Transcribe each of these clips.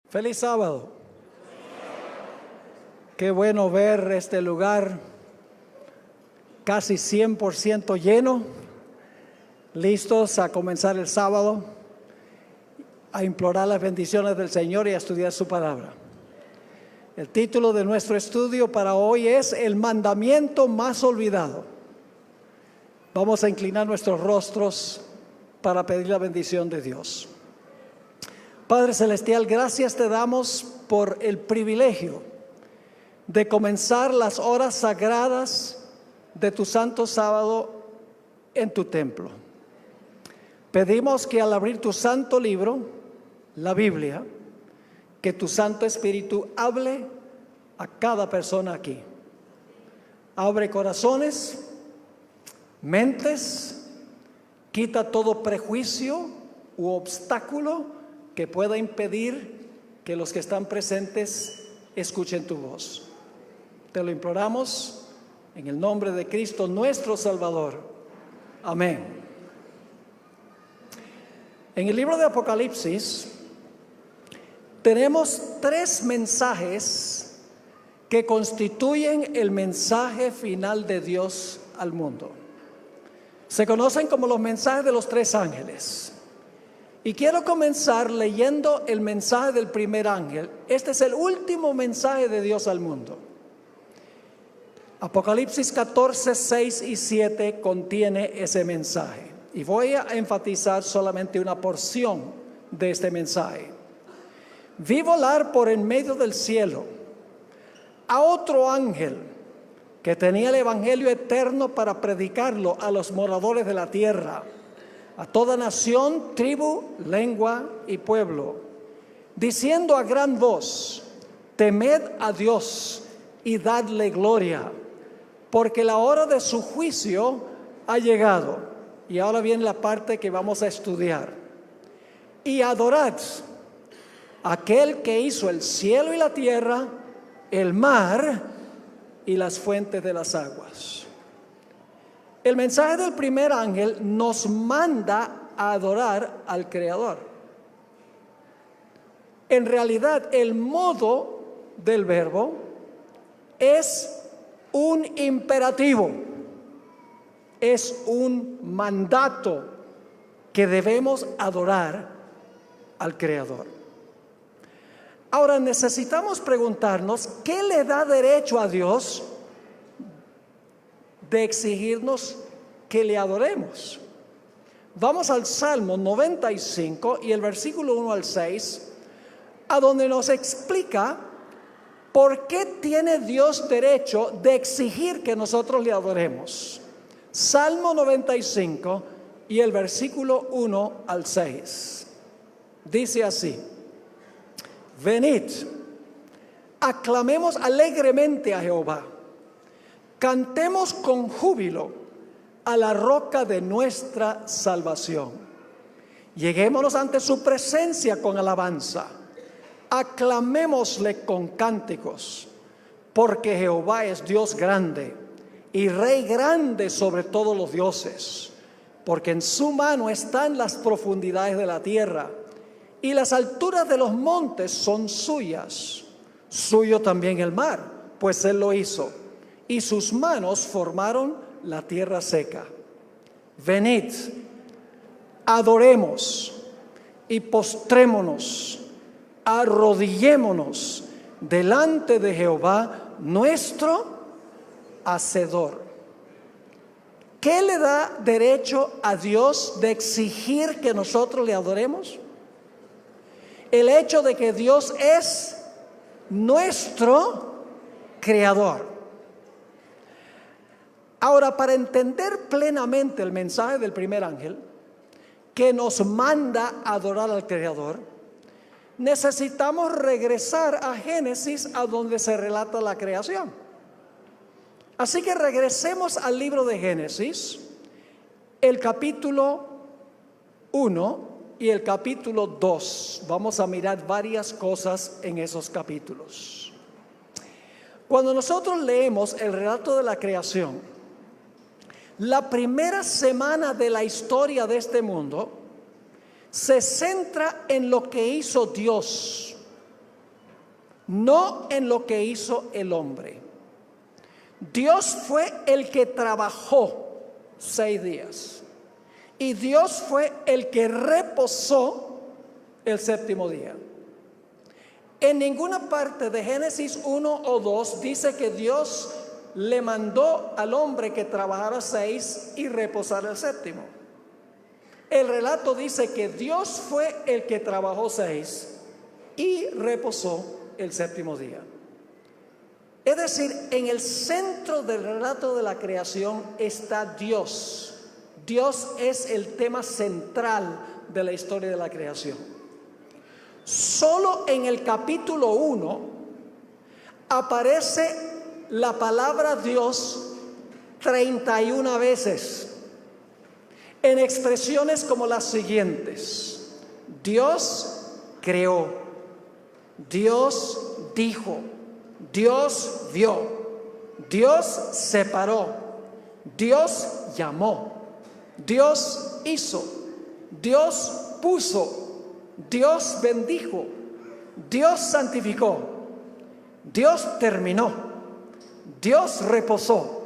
Feliz sábado. Qué bueno ver este lugar casi 100% lleno, listos a comenzar el sábado, a implorar las bendiciones del Señor y a estudiar su palabra. El título de nuestro estudio para hoy es El mandamiento más olvidado. Vamos a inclinar nuestros rostros para pedir la bendición de Dios. Padre Celestial, gracias te damos por el privilegio de comenzar las horas sagradas de tu santo sábado en tu templo. Pedimos que al abrir tu santo libro, la Biblia, que tu Santo Espíritu hable a cada persona aquí. Abre corazones, mentes, quita todo prejuicio u obstáculo que pueda impedir que los que están presentes escuchen tu voz. Te lo imploramos en el nombre de Cristo nuestro Salvador. Amén. En el libro de Apocalipsis tenemos 3 mensajes que constituyen el mensaje final de Dios al mundo. Se conocen como los mensajes de los 3 ángeles. Y quiero comenzar leyendo el mensaje del primer ángel. Este es el último mensaje de Dios al mundo. Apocalipsis 14, 6 y 7 contiene ese mensaje. Y voy a enfatizar solamente una porción de este mensaje. Vi volar por en medio del cielo a otro ángel que tenía el evangelio eterno para predicarlo a los moradores de la tierra, a toda nación, tribu, lengua y pueblo, diciendo a gran voz: temed a Dios y dadle gloria, porque la hora de su juicio ha llegado. Y ahora viene la parte que vamos a estudiar. Y adorad a aquel que hizo el cielo y la tierra, el mar y las fuentes de las aguas. El mensaje del primer ángel nos manda a adorar al Creador. En realidad, el modo del verbo es un imperativo, es un mandato que debemos adorar al Creador. Ahora necesitamos preguntarnos, ¿qué le da derecho a Dios de exigirnos que le adoremos? Vamos al Salmo 95 y el versículo 1 al 6, a donde nos explica por qué tiene Dios derecho de exigir que nosotros le adoremos. Salmo 95 y el versículo 1 al 6. Dice así: venid, aclamemos alegremente a Jehová. Cantemos con júbilo a la roca de nuestra salvación. Lleguémonos ante su presencia con alabanza. Aclamémosle con cánticos, porque Jehová es Dios grande y Rey grande sobre todos los dioses. Porque en su mano están las profundidades de la tierra, y las alturas de los montes son suyas. Suyo también el mar, pues él lo hizo, y sus manos formaron la tierra seca. Venid, adoremos y postrémonos, arrodillémonos delante de Jehová nuestro Hacedor. ¿Qué le da derecho a Dios de exigir que nosotros le adoremos? El hecho de que Dios es nuestro Creador. Ahora, para entender plenamente el mensaje del primer ángel, que nos manda a adorar al Creador, necesitamos regresar a Génesis, a donde se relata la creación. Así que regresemos al libro de Génesis, el capítulo 1 y el capítulo 2. Vamos a mirar varias cosas en esos capítulos. Cuando nosotros leemos el relato de la creación, la primera semana de la historia de este mundo se centra en lo que hizo Dios no en lo que hizo el hombre. Dios fue el que trabajó 6 días y Dios fue el que reposó el séptimo día. En ninguna parte de Génesis 1 o 2 dice que Dios le mandó al hombre que trabajara 6 y reposara el séptimo. El relato dice que Dios fue el que trabajó 6 y reposó el séptimo día. Es decir, en el centro del relato de la creación está Dios. Dios es el tema central de la historia de la creación. Solo en el capítulo 1 aparece la palabra Dios 31 veces, en expresiones como las siguientes: Dios creó, Dios dijo, Dios vio, Dios separó, Dios llamó, Dios hizo, Dios puso, Dios bendijo, Dios santificó, Dios terminó, Dios reposó.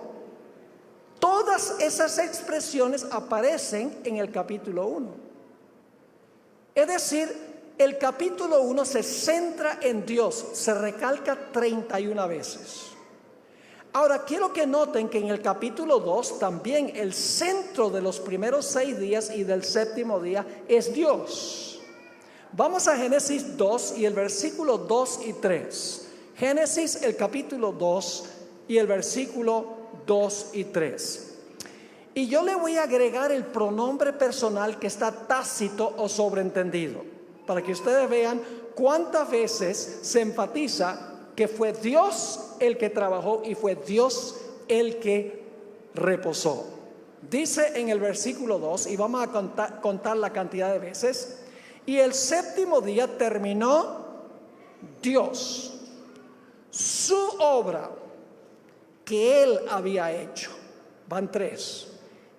Todas esas expresiones aparecen en el capítulo 1. Es decir, el capítulo 1 se centra en Dios, se recalca 31 veces. Ahora, quiero que noten que en el capítulo 2 también el centro de los primeros 6 días y del séptimo día es Dios. Vamos a Génesis 2 y el versículo 2 y 3. Génesis, el capítulo 2 y el versículo 2 y 3. Y yo le voy a agregar el pronombre personal que está tácito o sobreentendido, para que ustedes vean cuántas veces se enfatiza que fue Dios el que trabajó y fue Dios el que reposó. Dice en el versículo 2, y vamos a contar la cantidad de veces: y el séptimo día terminó Dios su obra que Él había hecho. Van 3.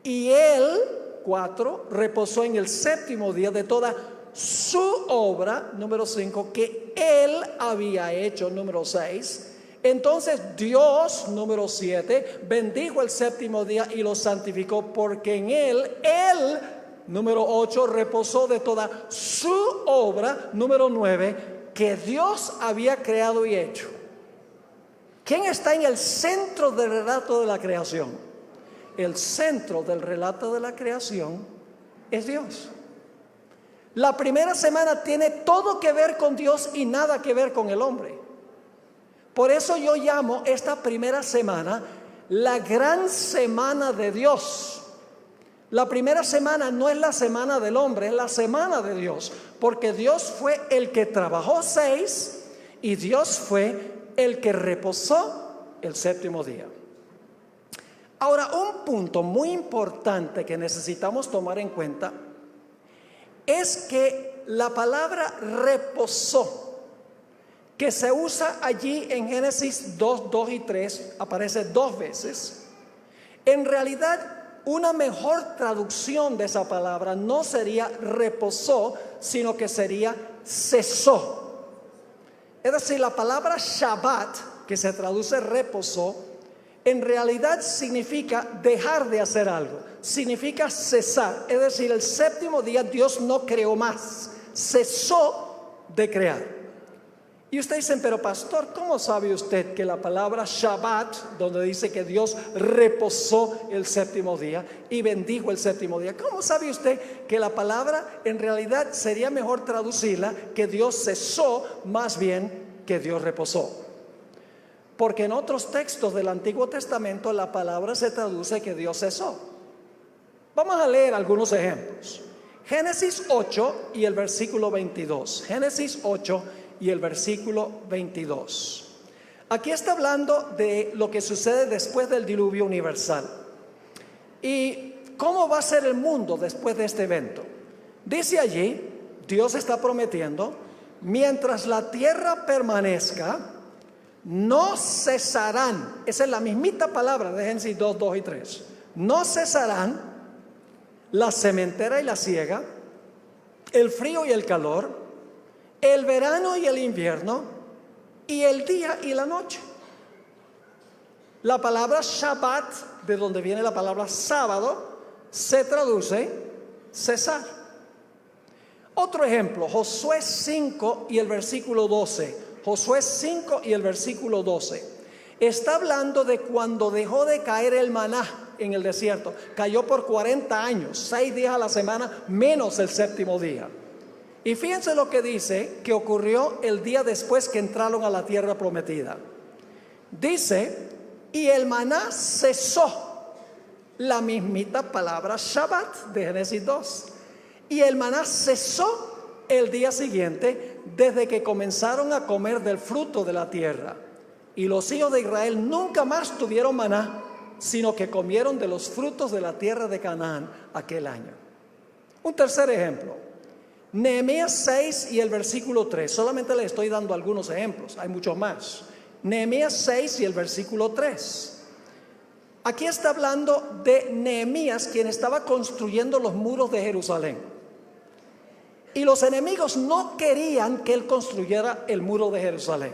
Y Él, 4, reposó en el séptimo día de toda su obra, número 5, que Él había hecho, número 6. Entonces Dios, número 7, bendijo el séptimo día y lo santificó, porque en Él, número 8, reposó de toda su obra, número 9, que Dios había creado y hecho. ¿Quién está en el centro del relato de la creación? El centro del relato de la creación es Dios. La primera semana tiene todo que ver con Dios y nada que ver con el hombre. Por eso yo llamo esta primera semana la gran semana de Dios. La primera semana no es la semana del hombre, es la semana de Dios, porque Dios fue el que trabajó 6 y Dios fue el que reposó el séptimo día. Ahora, un punto muy importante que necesitamos tomar en cuenta es que la palabra reposó, que se usa allí en Génesis 2, 2 y 3, aparece 2 veces. En realidad, una mejor traducción de esa palabra no sería reposó, sino que sería cesó. Es decir, la palabra Shabbat, que se traduce reposó, en realidad significa dejar de hacer algo, significa cesar. Es decir, el séptimo día Dios no creó más, cesó de crear. Y ustedes dicen, pero pastor, ¿cómo sabe usted que la palabra Shabbat, donde dice que Dios reposó el séptimo día y bendijo el séptimo día, cómo sabe usted que la palabra en realidad sería mejor traducirla que Dios cesó más bien que Dios reposó? Porque en otros textos del Antiguo Testamento la palabra se traduce que Dios cesó. Vamos a leer algunos ejemplos. Génesis 8 y el versículo 22. Génesis 8 y el versículo 22. Aquí está hablando de lo que sucede después del diluvio universal y cómo va a ser el mundo después de este evento. Dice allí, Dios está prometiendo: mientras la tierra permanezca, no cesarán. Esa es la mismita palabra de Génesis 2, 2 y 3. No cesarán la sementera y la siega, el frío y el calor, el verano y el invierno, y el día y la noche. La palabra Shabbat, de donde viene la palabra sábado, se traduce cesar. Otro ejemplo, Josué 5 y el versículo 12. Josué 5 y el versículo 12. Está hablando de cuando dejó de caer el maná en el desierto. Cayó por 40 años, 6 días a la semana, menos el séptimo día. Y fíjense lo que dice que ocurrió el día después que entraron a la tierra prometida. Dice, y el maná cesó. La mismita palabra Shabbat de Génesis 2. Y el maná cesó el día siguiente desde que comenzaron a comer del fruto de la tierra. Y los hijos de Israel nunca más tuvieron maná, sino que comieron de los frutos de la tierra de Canaán aquel año. Un tercer ejemplo, Nehemías 6 y el versículo 3. Solamente les estoy dando algunos ejemplos, hay muchos más. Nehemías 6 y el versículo 3. Aquí está hablando de Nehemías, quien estaba construyendo los muros de Jerusalén. Y los enemigos no querían que él construyera el muro de Jerusalén.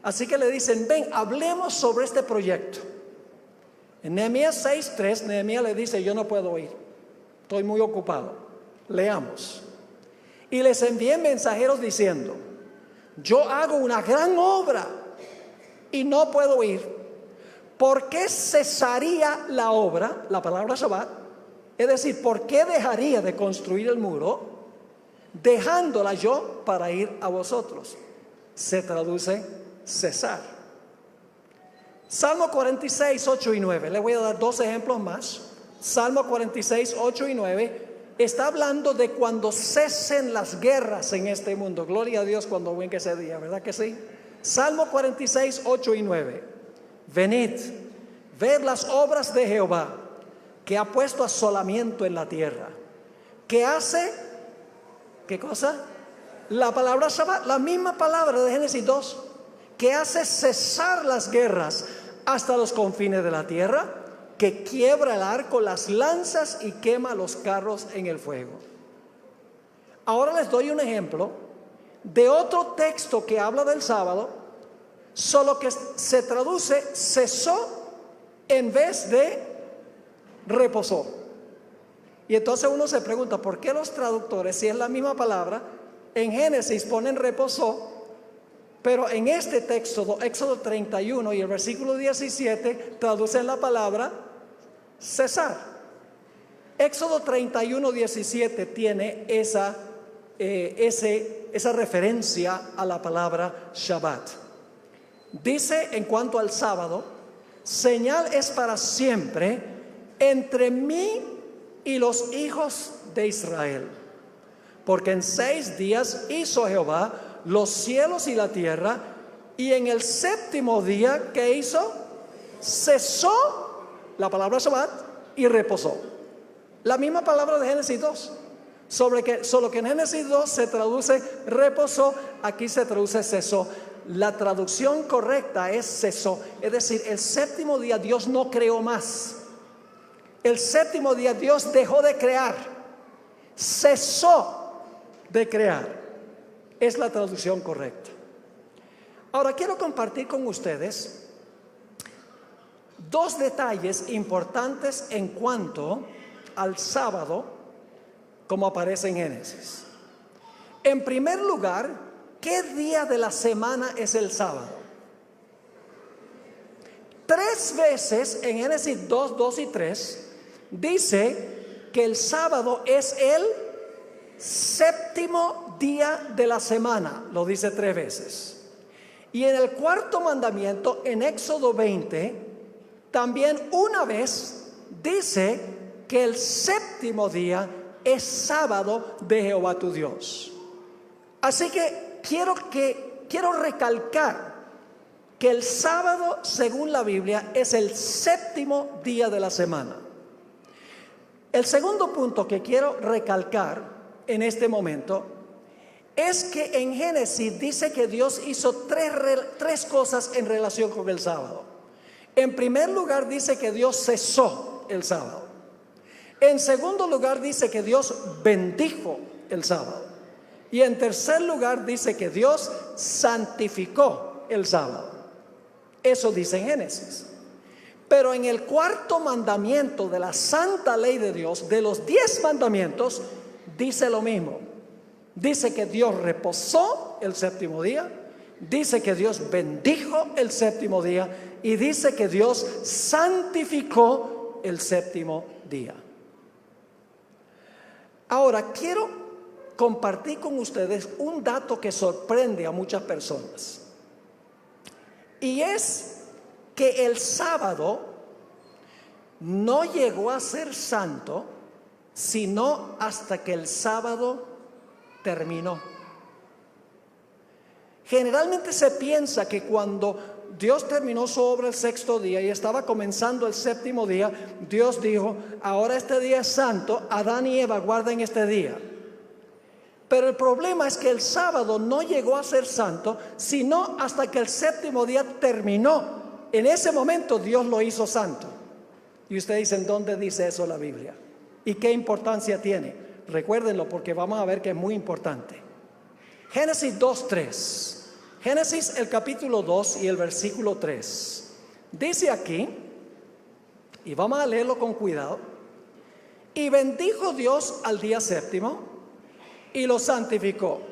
Así que le dicen, ven, hablemos sobre este proyecto. En Nehemías 6:3, Nehemías le dice, yo no puedo ir, estoy muy ocupado. Leamos. Y les envié mensajeros diciendo, yo hago una gran obra y no puedo ir. ¿Por qué cesaría la obra, la palabra Shabbat? Es decir, ¿por qué dejaría de construir el muro, dejándola yo para ir a vosotros? Se traduce cesar. Salmo 46, 8 y 9. Le voy a dar dos ejemplos más. Salmo 46, 8 y 9 está hablando de cuando cesen las guerras en este mundo. Gloria a Dios cuando venga ese día, ¿verdad que sí? Salmo 46, 8 y 9. Venid, ved las obras de Jehová, que ha puesto asolamiento en la tierra, que hace, ¿qué cosa? La palabra Shabbat, la misma palabra de Génesis 2, que hace cesar las guerras hasta los confines de la tierra, que quiebra el arco, las lanzas y quema los carros en el fuego. Ahora les doy un ejemplo de otro texto que habla del sábado, solo que se traduce cesó en vez de reposó. Y entonces uno se pregunta, ¿por qué los traductores, si es la misma palabra, en Génesis ponen reposó, pero en este texto, Éxodo 31 y el versículo 17, traducen la palabra cesar? Éxodo 31, 17 tiene esa referencia a la palabra Shabbat. Dice en cuanto al sábado, señal es para siempre entre mí y los hijos de Israel. Porque en 6 días hizo Jehová los cielos y la tierra, y en el séptimo día, ¿qué hizo? Cesó la palabra Shabbat y reposó. La misma palabra de Génesis 2. Solo que en Génesis 2 se traduce reposó, aquí se traduce cesó. La traducción correcta es cesó, es decir, el séptimo día Dios no creó más. El séptimo día Dios dejó de crear, cesó de crear. Es la traducción correcta. Ahora quiero compartir con ustedes dos detalles importantes en cuanto al sábado, como aparece en Génesis. En primer lugar, ¿qué día de la semana es el sábado? 3 veces en Génesis 2, 2 y 3 dice que el sábado es el séptimo día de la semana. Lo dice 3 veces. Y en el cuarto mandamiento, en Éxodo 20, también una vez dice que el séptimo día es sábado de Jehová tu Dios. Así que quiero recalcar que el sábado, según la Biblia, es el séptimo día de la semana. El segundo punto que quiero recalcar en este momento es que en Génesis dice que Dios hizo tres cosas en relación con el sábado. En primer lugar dice que Dios cesó el sábado. En segundo lugar dice que Dios bendijo el sábado. Y en tercer lugar dice que Dios santificó el sábado. Eso dice en Génesis. Pero en el cuarto mandamiento de la santa ley de Dios, de los 10 mandamientos, dice lo mismo. Dice que Dios reposó el séptimo día, dice que Dios bendijo el séptimo día y dice que Dios santificó el séptimo día. Ahora quiero compartir con ustedes un dato que sorprende a muchas personas. Y es que el sábado no llegó a ser santo sino hasta que el sábado terminó. Generalmente se piensa que cuando Dios terminó su obra el sexto día y estaba comenzando el séptimo día, Dios dijo: ahora este día es santo, Adán y Eva guarden este día. Pero el problema es que el sábado no llegó a ser santo sino hasta que el séptimo día terminó. En ese momento Dios lo hizo santo. Y ustedes dicen: ¿dónde dice eso la Biblia? ¿Y qué importancia tiene? Recuérdenlo, porque vamos a ver que es muy importante. Génesis 2:3. Génesis el capítulo 2 y el versículo 3. Dice aquí, y vamos a leerlo con cuidado: y bendijo Dios al día séptimo y lo santificó.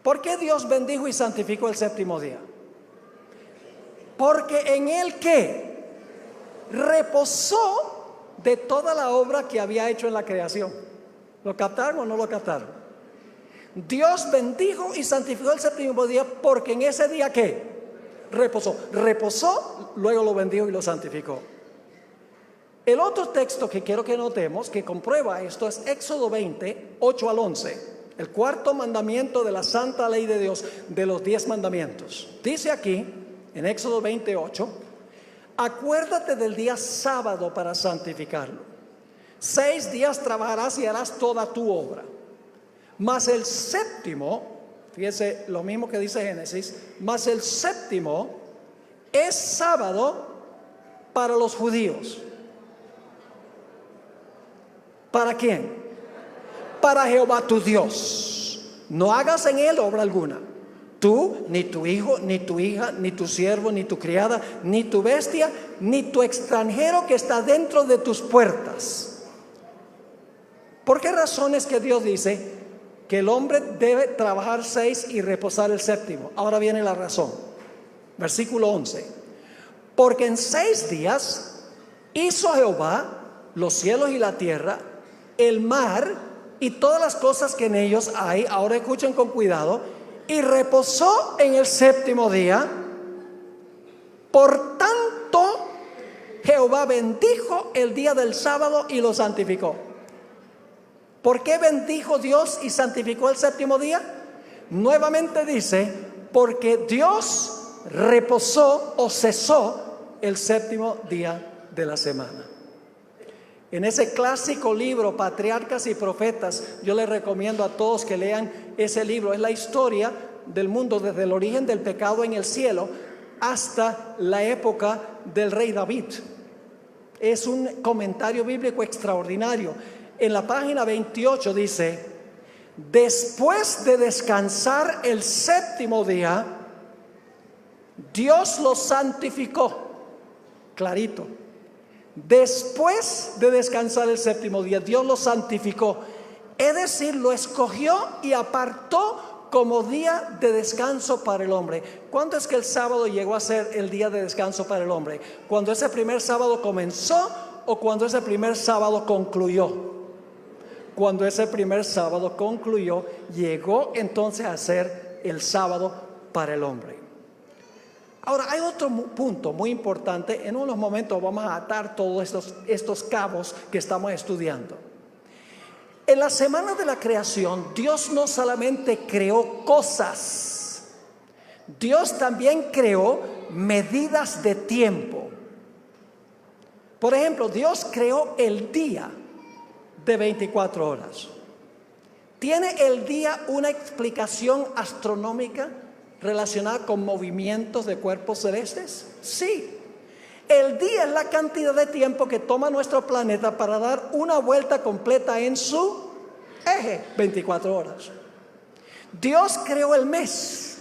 ¿Por qué Dios bendijo y santificó el séptimo día? Porque en él, ¿qué? Reposó de toda la obra que había hecho en la creación. ¿Lo captaron o no lo captaron? Dios bendijo y santificó el séptimo día porque en ese día, ¿qué? Reposó. Reposó, luego lo bendijo y lo santificó. El otro texto que quiero que notemos, que comprueba esto, es Éxodo 20, 8 al 11. El cuarto mandamiento de la santa ley de Dios, de los 10 mandamientos. Dice aquí, en Éxodo 28, acuérdate del día sábado para santificarlo. 6 días trabajarás y harás toda tu obra. Mas el séptimo, fíjese lo mismo que dice Génesis, mas el séptimo es sábado para los judíos. ¿Para quién? Para Jehová tu Dios. No hagas en él obra alguna. Tú, ni tu hijo, ni tu hija, ni tu siervo, ni tu criada, ni tu bestia, ni tu extranjero que está dentro de tus puertas. ¿Por qué razón es que Dios dice que el hombre debe trabajar 6 y reposar el séptimo? Ahora viene la razón. Versículo 11. Porque en 6 días hizo Jehová los cielos y la tierra, el mar y todas las cosas que en ellos hay. Ahora escuchen con cuidado. Y reposó en el séptimo día. Por tanto, Jehová bendijo el día del sábado y lo santificó. ¿Por qué bendijo Dios y santificó el séptimo día? Nuevamente dice, porque Dios reposó o cesó el séptimo día de la semana. En ese clásico libro, Patriarcas y Profetas, yo les recomiendo a todos que lean ese libro. Es la historia del mundo desde el origen del pecado en el cielo hasta la época del rey David. Es un comentario bíblico extraordinario. En la página 28 dice: después de descansar el séptimo día, Dios lo santificó. Clarito. Después de descansar el séptimo día, Dios lo santificó. Es decir, lo escogió y apartó como día de descanso para el hombre. ¿Cuándo es que el sábado llegó a ser el día de descanso para el hombre? ¿Cuando ese primer sábado comenzó o cuando ese primer sábado concluyó? Cuando ese primer sábado concluyó, llegó entonces a ser el sábado para el hombre. Ahora, hay otro punto muy importante. En unos momentos vamos a atar todos estos cabos que estamos estudiando. En la semana de la creación, Dios no solamente creó cosas, Dios también creó medidas de tiempo. Por ejemplo, Dios creó el día de 24 horas. ¿Tiene el día una explicación astronómica relacionada con movimientos de cuerpos celestes? Sí. El día es la cantidad de tiempo que toma nuestro planeta para dar una vuelta completa en su eje, 24 horas. Dios creó el mes.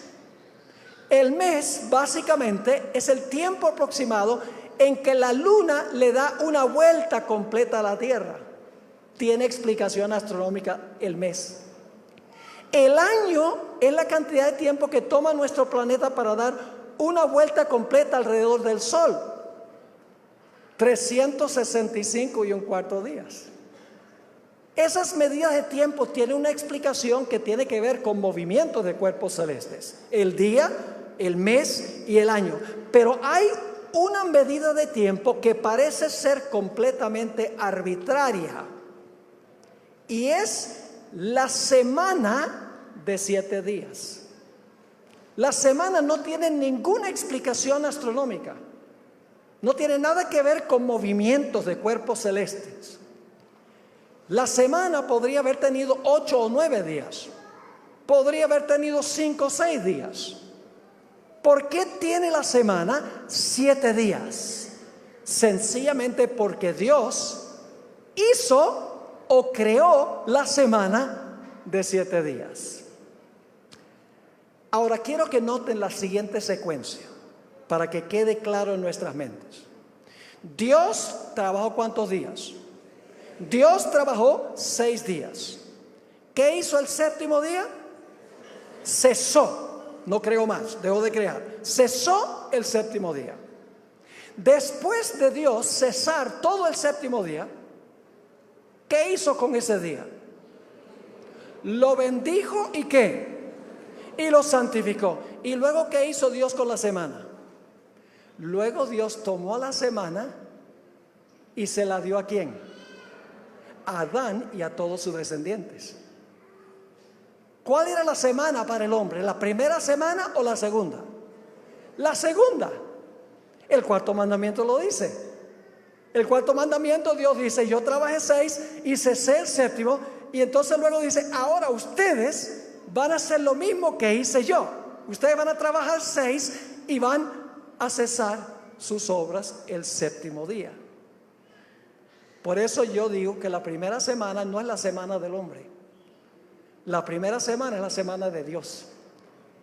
El mes básicamente es el tiempo aproximado en que la luna le da una vuelta completa a la Tierra. Tiene explicación astronómica el mes. El año es la cantidad de tiempo que toma nuestro planeta para dar una vuelta completa alrededor del Sol. 365 y un cuarto días. Esas medidas de tiempo tienen una explicación que tiene que ver con movimientos de cuerpos celestes. El día, el mes y el año. Pero hay una medida de tiempo que parece ser completamente arbitraria. Y es la semana de 7 días. La semana no tiene ninguna explicación astronómica. No tiene nada que ver con movimientos de cuerpos celestes. La semana podría haber tenido 8 o 9 días. Podría haber tenido 5 o 6 días. ¿Por qué tiene la semana 7 días? Sencillamente porque Dios hizo o creó la semana de 7 días. Ahora quiero que noten la siguiente secuencia para que quede claro en nuestras mentes. Dios trabajó ¿cuántos días? Dios trabajó 6 días. ¿Qué hizo el séptimo día? Cesó. No creó más, dejó de crear. Cesó el séptimo día. Después de Dios cesar todo el séptimo día, ¿qué hizo con ese día? Lo bendijo y ¿qué? Y lo santificó. ¿Y luego qué hizo Dios con la semana? Luego Dios tomó la semana y se la dio ¿a quién? A Adán y a todos sus descendientes. ¿Cuál era la semana para el hombre? ¿La primera semana o la segunda? La segunda. El cuarto mandamiento lo dice. El cuarto mandamiento Dios dice: yo trabajé 6 y cesé el séptimo. Y entonces luego dice: ahora ustedes van a hacer lo mismo que hice yo. Ustedes van a trabajar 6 y van a cesar sus obras el séptimo día. Por eso yo digo que la primera semana no es la semana del hombre. La primera semana es la semana de Dios.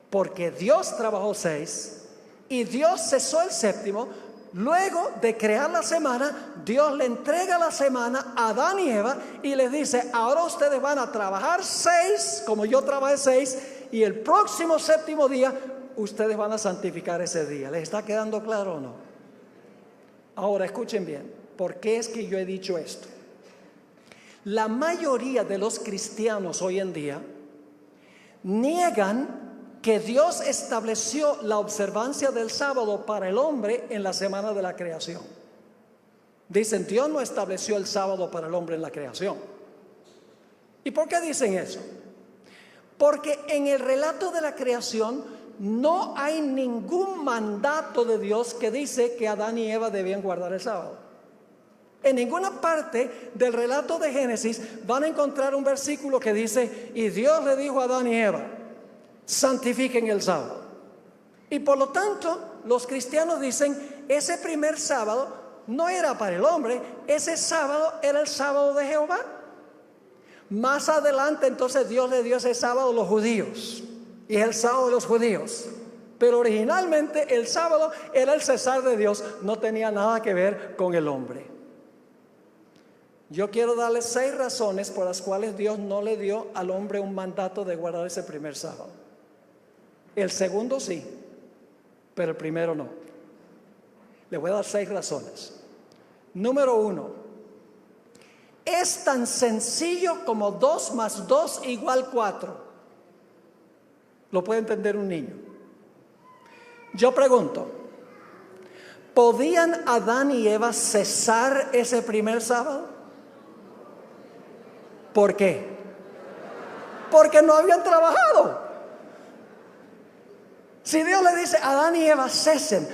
Porque Dios trabajó 6 y Dios cesó el séptimo. Luego de crear la semana, Dios le entrega la semana a Adán y Eva y les dice: ahora ustedes van a trabajar 6 como yo trabajé 6, y el próximo séptimo día ustedes van a santificar ese día. ¿Les está quedando claro o no? Ahora escuchen bien, ¿por qué es que yo he dicho esto? La mayoría de los cristianos hoy en día niegan que Dios estableció la observancia del sábado para el hombre en la semana de la creación. Dicen: Dios no estableció el sábado para el hombre en la creación. ¿Y por qué dicen eso? Porque en el relato de la creación no hay ningún mandato de Dios que dice que Adán y Eva debían guardar el sábado. En ninguna parte del relato de Génesis van a encontrar un versículo que dice: y Dios le dijo a Adán y Eva: santifiquen el sábado. Y por lo tanto, los cristianos dicen: ese primer sábado no era para el hombre, ese sábado era el sábado de Jehová. Más adelante entonces Dios le dio ese sábado a los judíos, y es el sábado de los judíos. Pero originalmente el sábado era el cesar de Dios, no tenía nada que ver con el hombre. Yo quiero darles 6 razones por las cuales Dios no le dio al hombre un mandato de guardar ese primer sábado. El segundo sí, pero el primero no. Le voy a dar 6 razones. Número 1, es tan sencillo como 2 más 2 igual 4. Lo puede entender un niño. Yo pregunto: ¿podían Adán y Eva cesar ese primer sábado? ¿Por qué? Porque no habían trabajado. Si Dios le dice a Adán y Eva: cesen,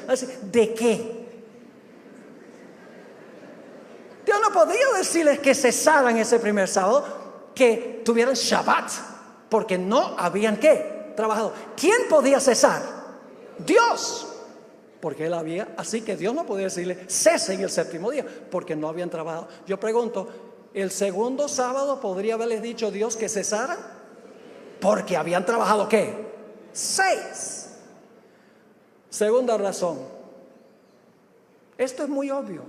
¿de qué? Dios no podía decirles que cesaran ese primer sábado, que tuvieran Shabbat, porque no habían ¿qué? Trabajado. ¿Quién podía cesar? Dios. Porque Él había, así que Dios no podía decirle: cesen el séptimo día, porque no habían trabajado. Yo pregunto: ¿el segundo sábado podría haberles dicho Dios que cesaran? Porque habían trabajado ¿qué? 6. Segunda razón. Esto es muy obvio.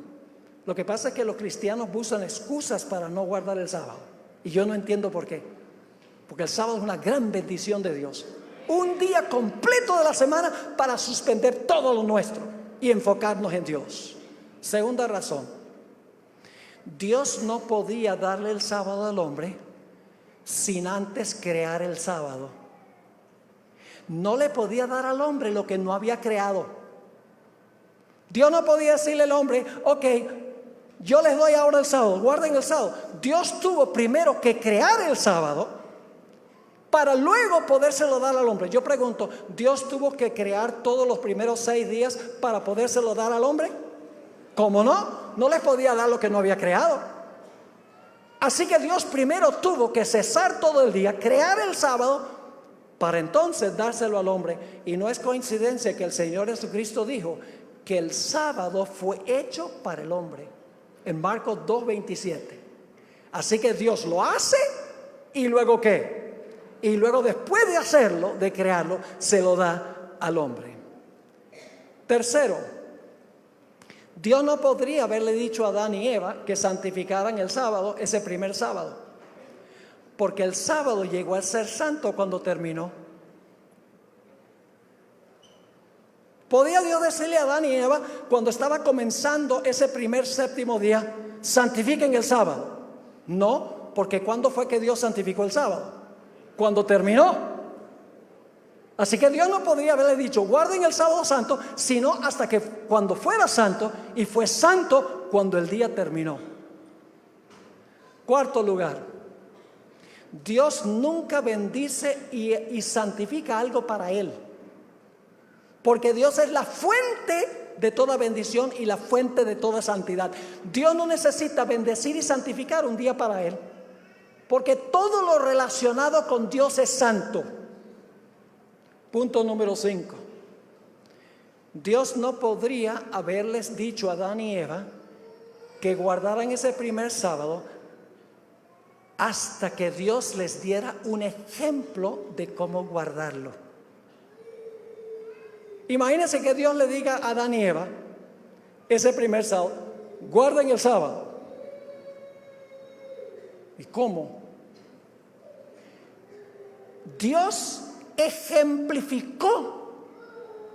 Lo que pasa es que los cristianos buscan excusas para no guardar el sábado. Y yo no entiendo por qué. Porque el sábado es una gran bendición de Dios. Un día completo de la semana para suspender todo lo nuestro y enfocarnos en Dios. Segunda razón. Dios no podía darle el sábado al hombre sin antes crear el sábado. No le podía dar al hombre lo que no había creado. Dios no podía decirle al hombre, ok, yo les doy ahora el sábado, guarden el sábado. Dios tuvo primero que crear el sábado para luego podérselo dar al hombre. Yo pregunto, ¿Dios tuvo que crear todos los primeros 6 días para podérselo dar al hombre? ¿Cómo no? No les podía dar lo que no había creado. Así que Dios primero tuvo que cesar todo el día, crear el sábado, para entonces dárselo al hombre. Y no es coincidencia que el Señor Jesucristo dijo que el sábado fue hecho para el hombre, en Marcos 2:27. Así que Dios lo hace y luego ¿qué? Y luego después de hacerlo, de crearlo, se lo da al hombre. Tercero, Dios no podría haberle dicho a Adán y Eva que santificaran el sábado, ese primer sábado, porque el sábado llegó a ser santo cuando terminó. ¿Podía Dios decirle a Adán y Eva cuando estaba comenzando ese primer séptimo día, santifiquen el sábado? No, porque ¿cuándo fue que Dios santificó el sábado? Cuando terminó. Así que Dios no podría haberle dicho, guarden el sábado santo, sino hasta que cuando fuera santo, y fue santo cuando el día terminó. Cuarto lugar, Dios nunca bendice y santifica algo para Él. Porque Dios es la fuente de toda bendición y la fuente de toda santidad. Dios no necesita bendecir y santificar un día para Él, porque todo lo relacionado con Dios es santo. Punto número 5. Dios no podría haberles dicho a Adán y Eva que guardaran ese primer sábado hasta que Dios les diera un ejemplo de cómo guardarlo. Imagínense que Dios le diga a Adán y Eva ese primer sábado, guarden el sábado. ¿Y cómo? Dios ejemplificó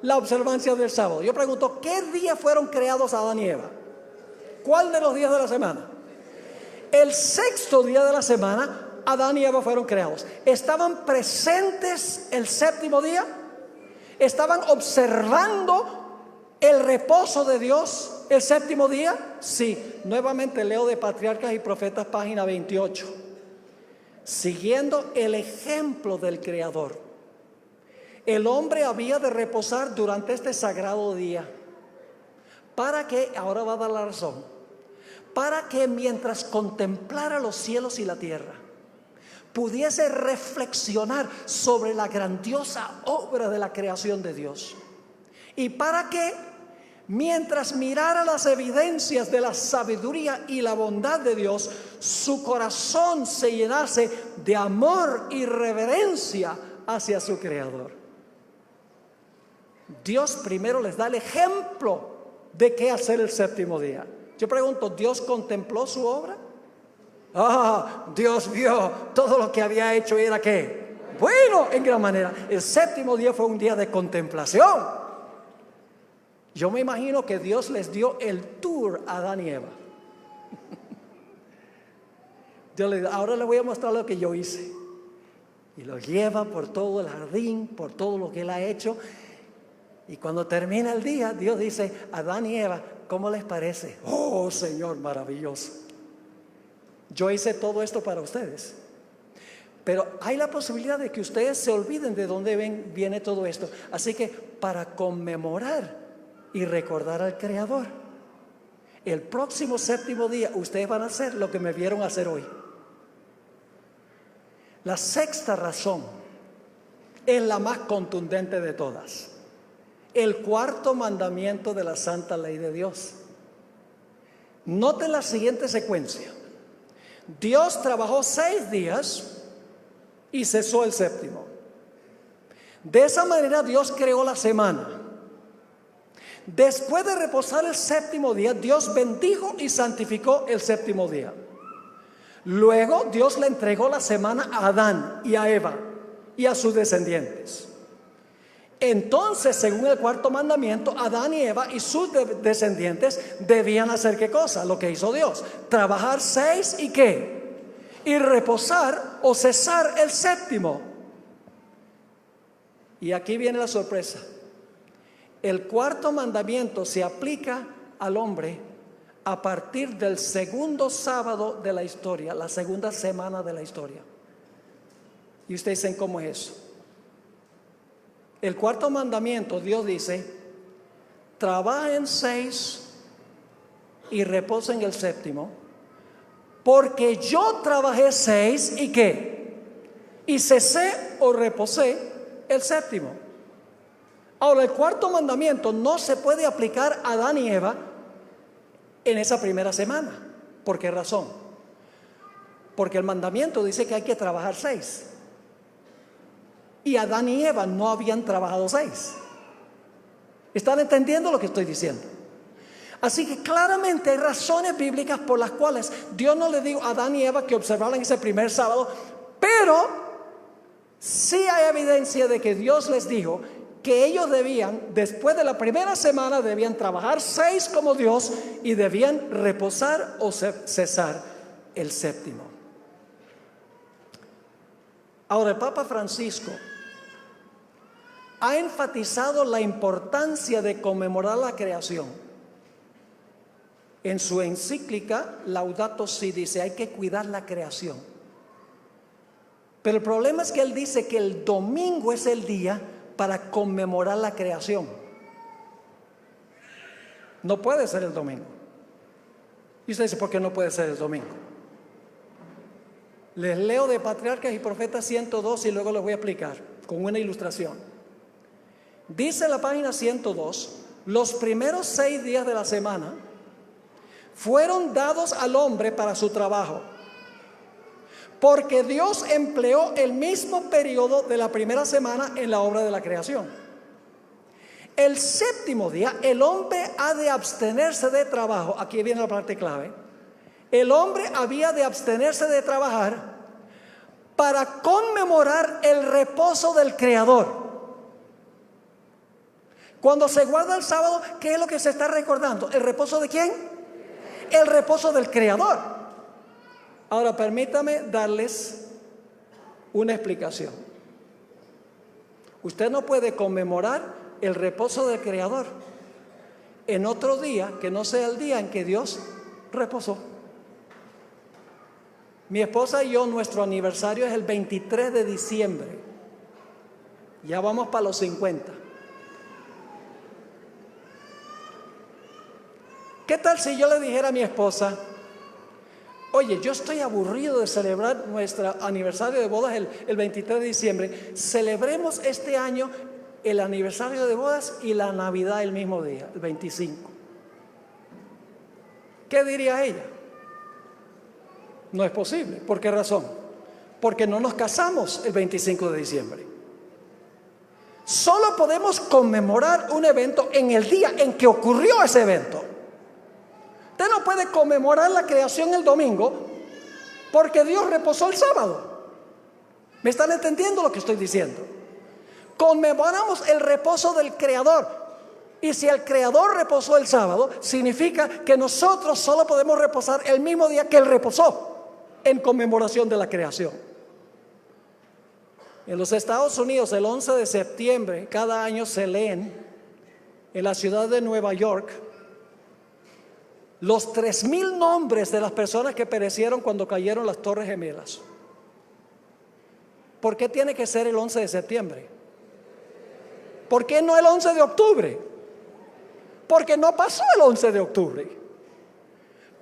la observancia del sábado. Yo pregunto, ¿qué día fueron creados Adán y Eva? ¿Cuál de los días de la semana? El 6º día de la semana, Adán y Eva fueron creados. ¿Estaban presentes el 7º día? ¿Estaban observando el reposo de Dios el 7º día? Sí. Nuevamente leo de Patriarcas y Profetas, página 28. Siguiendo el ejemplo del Creador, el hombre había de reposar durante este sagrado día. ¿Para qué? Ahora va a dar la razón. Para que mientras contemplara los cielos y la tierra, pudiese reflexionar sobre la grandiosa obra de la creación de Dios. Y para que mientras mirara las evidencias de la sabiduría y la bondad de Dios, su corazón se llenase de amor y reverencia hacia su Creador. Dios primero les da el ejemplo de qué hacer el 7º día. Yo pregunto, ¿Dios contempló su obra? Dios vio todo lo que había hecho y era ¿qué? Bueno, en gran manera. El 7º día fue un día de contemplación. Yo me imagino que Dios les dio el tour a Adán y Eva. Dios le dijo, ahora les voy a mostrar lo que yo hice. Y lo lleva por todo el jardín, por todo lo que Él ha hecho. Y cuando termina el día, Dios dice, Adán y Eva, ¿cómo les parece? Oh, Señor, maravilloso. Yo hice todo esto para ustedes. Pero hay la posibilidad de que ustedes se olviden de dónde viene todo esto. Así que para conmemorar y recordar al Creador, el próximo 7º día ustedes van a hacer lo que me vieron hacer hoy. La 6ª razón es la más contundente de todas. El 4º mandamiento de la santa ley de Dios. Noten la siguiente secuencia. Dios trabajó 6 días y cesó el séptimo. De esa manera Dios creó la semana. Después de reposar el séptimo día, Dios bendijo y santificó el séptimo día. Luego Dios le entregó la semana a Adán y a Eva y a sus descendientes. Entonces, según el cuarto mandamiento, Adán y Eva y sus descendientes debían hacer ¿qué cosa? Lo que hizo Dios: trabajar 6 y ¿qué? Y reposar o cesar el séptimo. Y aquí viene la sorpresa. El cuarto mandamiento se aplica al hombre a partir del segundo sábado de la historia, la segunda semana de la historia. Y ustedes dicen, ¿cómo es eso? El cuarto mandamiento, Dios dice: trabajen 6 y reposen el séptimo, porque yo trabajé 6 y ¿qué? Y cesé o reposé el séptimo. Ahora, el cuarto mandamiento no se puede aplicar a Adán y Eva en esa primera semana. ¿Por qué razón? Porque el mandamiento dice que hay que trabajar 6. Y Adán y Eva no habían trabajado 6. ¿Están entendiendo lo que estoy diciendo? Así que claramente hay razones bíblicas por las cuales Dios no le dijo a Adán y Eva que observaran ese primer sábado, pero sí hay evidencia de que Dios les dijo que ellos debían, después de la primera semana, debían trabajar 6 como Dios y debían reposar o cesar el séptimo. Ahora, el Papa Francisco ha enfatizado la importancia de conmemorar la creación. En su encíclica Laudato Si dice: hay que cuidar la creación. Pero el problema es que él dice que el domingo es el día para conmemorar la creación. No puede ser el domingo. Y usted dice, ¿por qué no puede ser el domingo? Les leo de Patriarcas y Profetas 102 y luego les voy a explicar con una ilustración. Dice la página 102: los primeros 6 días de la semana fueron dados al hombre para su trabajo, porque Dios empleó el mismo periodo de la primera semana en la obra de la creación. El séptimo día el hombre ha de abstenerse de trabajo. Aquí viene la parte clave. El hombre había de abstenerse de trabajar para conmemorar el reposo del Creador. Cuando se guarda el sábado, ¿qué es lo que se está recordando? ¿El reposo de quién? El reposo del Creador. Ahora permítame darles una explicación. Usted no puede conmemorar el reposo del Creador en otro día que no sea el día en que Dios reposó. Mi esposa y yo, nuestro aniversario es el 23 de diciembre. Ya vamos para los 50. ¿Qué tal si yo le dijera a mi esposa: oye, yo estoy aburrido de celebrar nuestro aniversario de bodas el 23 de diciembre. Celebremos este año el aniversario de bodas y la Navidad el mismo día, el 25. ¿Qué diría ella? No es posible. ¿Por qué razón? Porque no nos casamos el 25 de diciembre. Solo podemos conmemorar un evento en el día en que ocurrió ese evento. Usted no puede conmemorar la creación el domingo porque Dios reposó el sábado. ¿Me están entendiendo lo que estoy diciendo? Conmemoramos el reposo del Creador. Y si el Creador reposó el sábado, significa que nosotros solo podemos reposar el mismo día que Él reposó, en conmemoración de la creación. En los Estados Unidos, el 11 de septiembre, cada año se leen en la ciudad de Nueva York los 3,000 nombres de las personas que perecieron cuando cayeron las Torres Gemelas. ¿Por qué tiene que ser el 11 de septiembre? ¿Por qué no el 11 de octubre? Porque no pasó el 11 de octubre.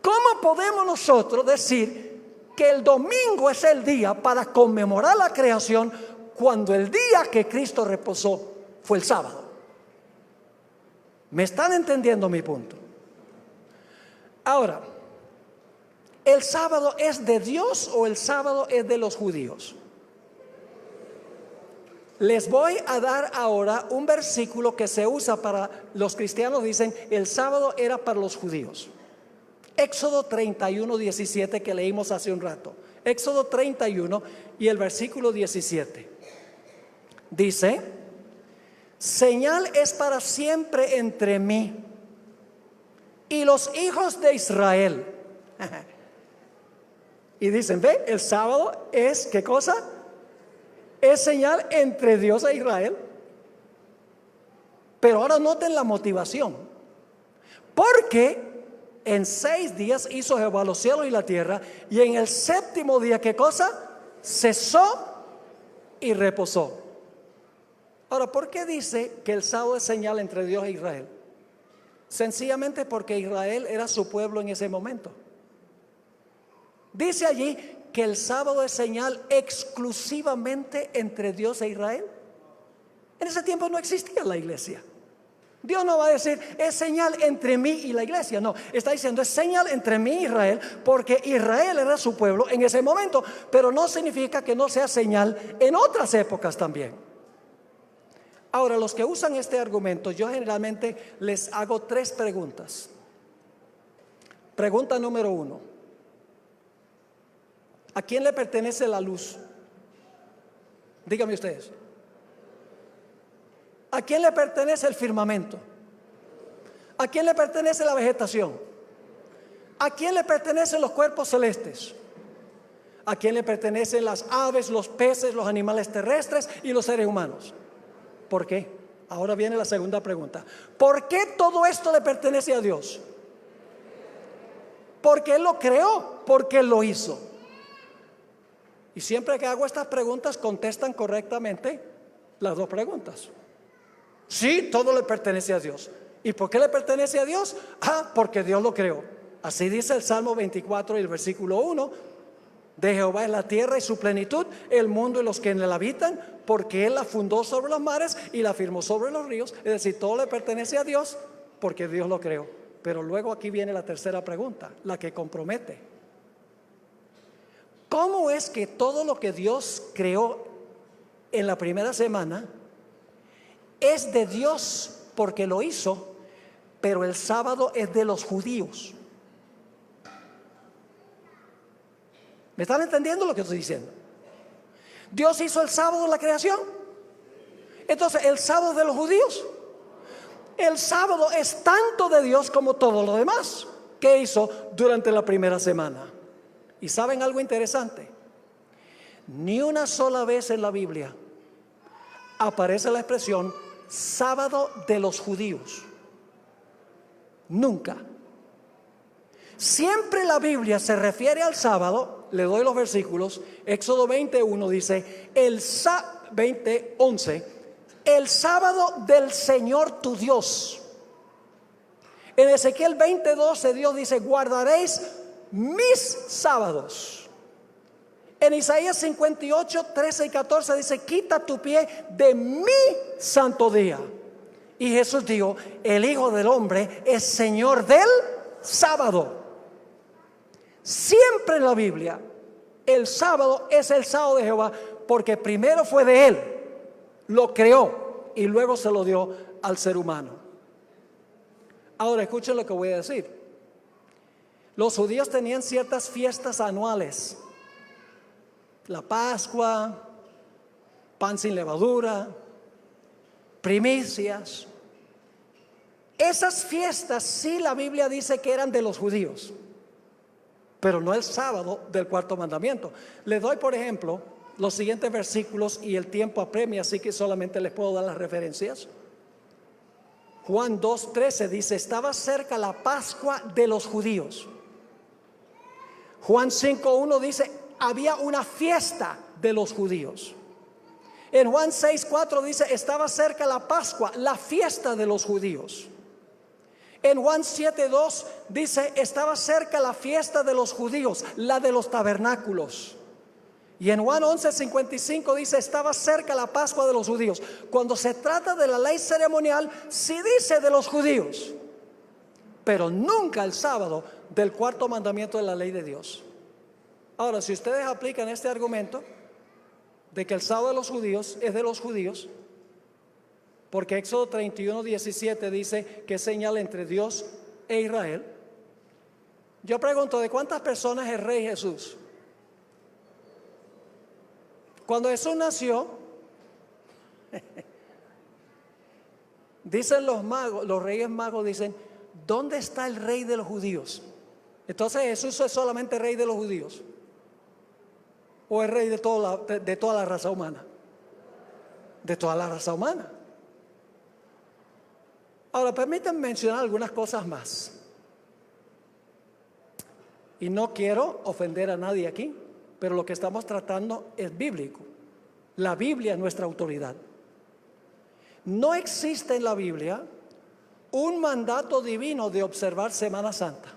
¿Cómo podemos nosotros decir que el domingo es el día para conmemorar la creación cuando el día que Cristo reposó fue el sábado? ¿Me están entendiendo mi punto? Ahora, ¿el sábado es de Dios o el sábado es de los judíos? Les voy a dar ahora un versículo que se usa para los cristianos. Dicen, el sábado era para los judíos. Éxodo 31, 17 que leímos hace un rato. Éxodo 31 y el versículo 17. Dice, señal es para siempre entre mí y los hijos de Israel. Y dicen, ve, el sábado es, ¿qué cosa? Es señal entre Dios e Israel. Pero ahora noten la motivación. Porque en 6 días hizo Jehová los cielos y la tierra, y en el séptimo día, ¿qué cosa? Cesó y reposó. Ahora, ¿por qué dice que el sábado es señal entre Dios e Israel? Sencillamente porque Israel era su pueblo en ese momento. Dice allí que el sábado es señal exclusivamente entre Dios e Israel. En ese tiempo no existía la iglesia. Dios no va a decir, es señal entre mí y la iglesia. No, está diciendo, es señal entre mí y Israel, porque Israel era su pueblo en ese momento. Pero no significa que no sea señal en otras épocas también. Ahora, los que usan este argumento, yo generalmente les hago 3 preguntas. Pregunta número 1. ¿A quién le pertenece la luz? Díganme ustedes. ¿A quién le pertenece el firmamento? ¿A quién le pertenece la vegetación? ¿A quién le pertenecen los cuerpos celestes? ¿A quién le pertenecen las aves, los peces, los animales terrestres y los seres humanos? ¿Por qué? Ahora viene la segunda pregunta. ¿Por qué todo esto le pertenece a Dios? Porque Él lo creó, porque Él lo hizo. Y siempre que hago estas preguntas contestan correctamente las 2 preguntas. Sí, todo le pertenece a Dios. ¿Y por qué le pertenece a Dios? Porque Dios lo creó. Así dice el Salmo 24 y el versículo 1. De Jehová es la tierra y su plenitud, el mundo y los que en él habitan, porque Él la fundó sobre los mares y la firmó sobre los ríos. Es decir, todo le pertenece a Dios porque Dios lo creó. Pero luego aquí viene la tercera pregunta, la que compromete. ¿Cómo es que todo lo que Dios creó en la primera semana es de Dios porque lo hizo, pero el sábado es de los judíos? ¿Me están entendiendo lo que estoy diciendo? Dios hizo el sábado la creación. Entonces, ¿el sábado de los judíos? El sábado es tanto de Dios como todo lo demás que hizo durante la primera semana. ¿Y saben algo interesante? Ni una sola vez en la Biblia aparece la expresión sábado de los judíos. Nunca. Siempre la Biblia se refiere al sábado. Le doy los versículos. Éxodo 21 dice, 20:11, el sábado del Señor tu Dios. En Ezequiel 20:12 Dios dice, guardaréis mis sábados. En Isaías 58, 13 y 14 dice, quita tu pie de mi santo día. Y Jesús dijo, el Hijo del Hombre es Señor del sábado. Siempre en la Biblia el sábado es el sábado de Jehová, porque primero fue de Él, lo creó y luego se lo dio al ser humano. Ahora escuchen lo que voy a decir. Los judíos tenían ciertas fiestas anuales: la Pascua, pan sin levadura, primicias. Esas fiestas sí la Biblia dice que eran de los judíos, pero no el sábado del 4º mandamiento. Les doy, por ejemplo, los siguientes versículos y el tiempo apremia, así que solamente les puedo dar las referencias. Juan 2:13 dice, estaba cerca la Pascua de los judíos. Juan 5:1 dice, había una fiesta de los judíos. En Juan 6:4 dice, estaba cerca la Pascua, la fiesta de los judíos. En Juan 7:2 dice, estaba cerca la fiesta de los judíos, la de los tabernáculos. Y en Juan 11:55 dice, estaba cerca la Pascua de los judíos. Cuando se trata de la ley ceremonial, sí dice de los judíos, pero nunca el sábado del 4º mandamiento de la ley de Dios. Ahora, si ustedes aplican este argumento, de que el sábado de los judíos es de los judíos, porque Éxodo 31:17 dice que es señal entre Dios e Israel. Yo pregunto, ¿de cuántas personas es rey Jesús? Cuando Jesús nació, dicen los magos, los reyes magos dicen, ¿dónde está el rey de los judíos? Entonces Jesús es solamente rey de los judíos, o es rey de toda la raza humana, de toda la raza humana. Ahora permítanme mencionar algunas cosas más, y no quiero ofender a nadie aquí, pero lo que estamos tratando es bíblico. La Biblia es nuestra autoridad. No existe en la Biblia un mandato divino de observar Semana Santa.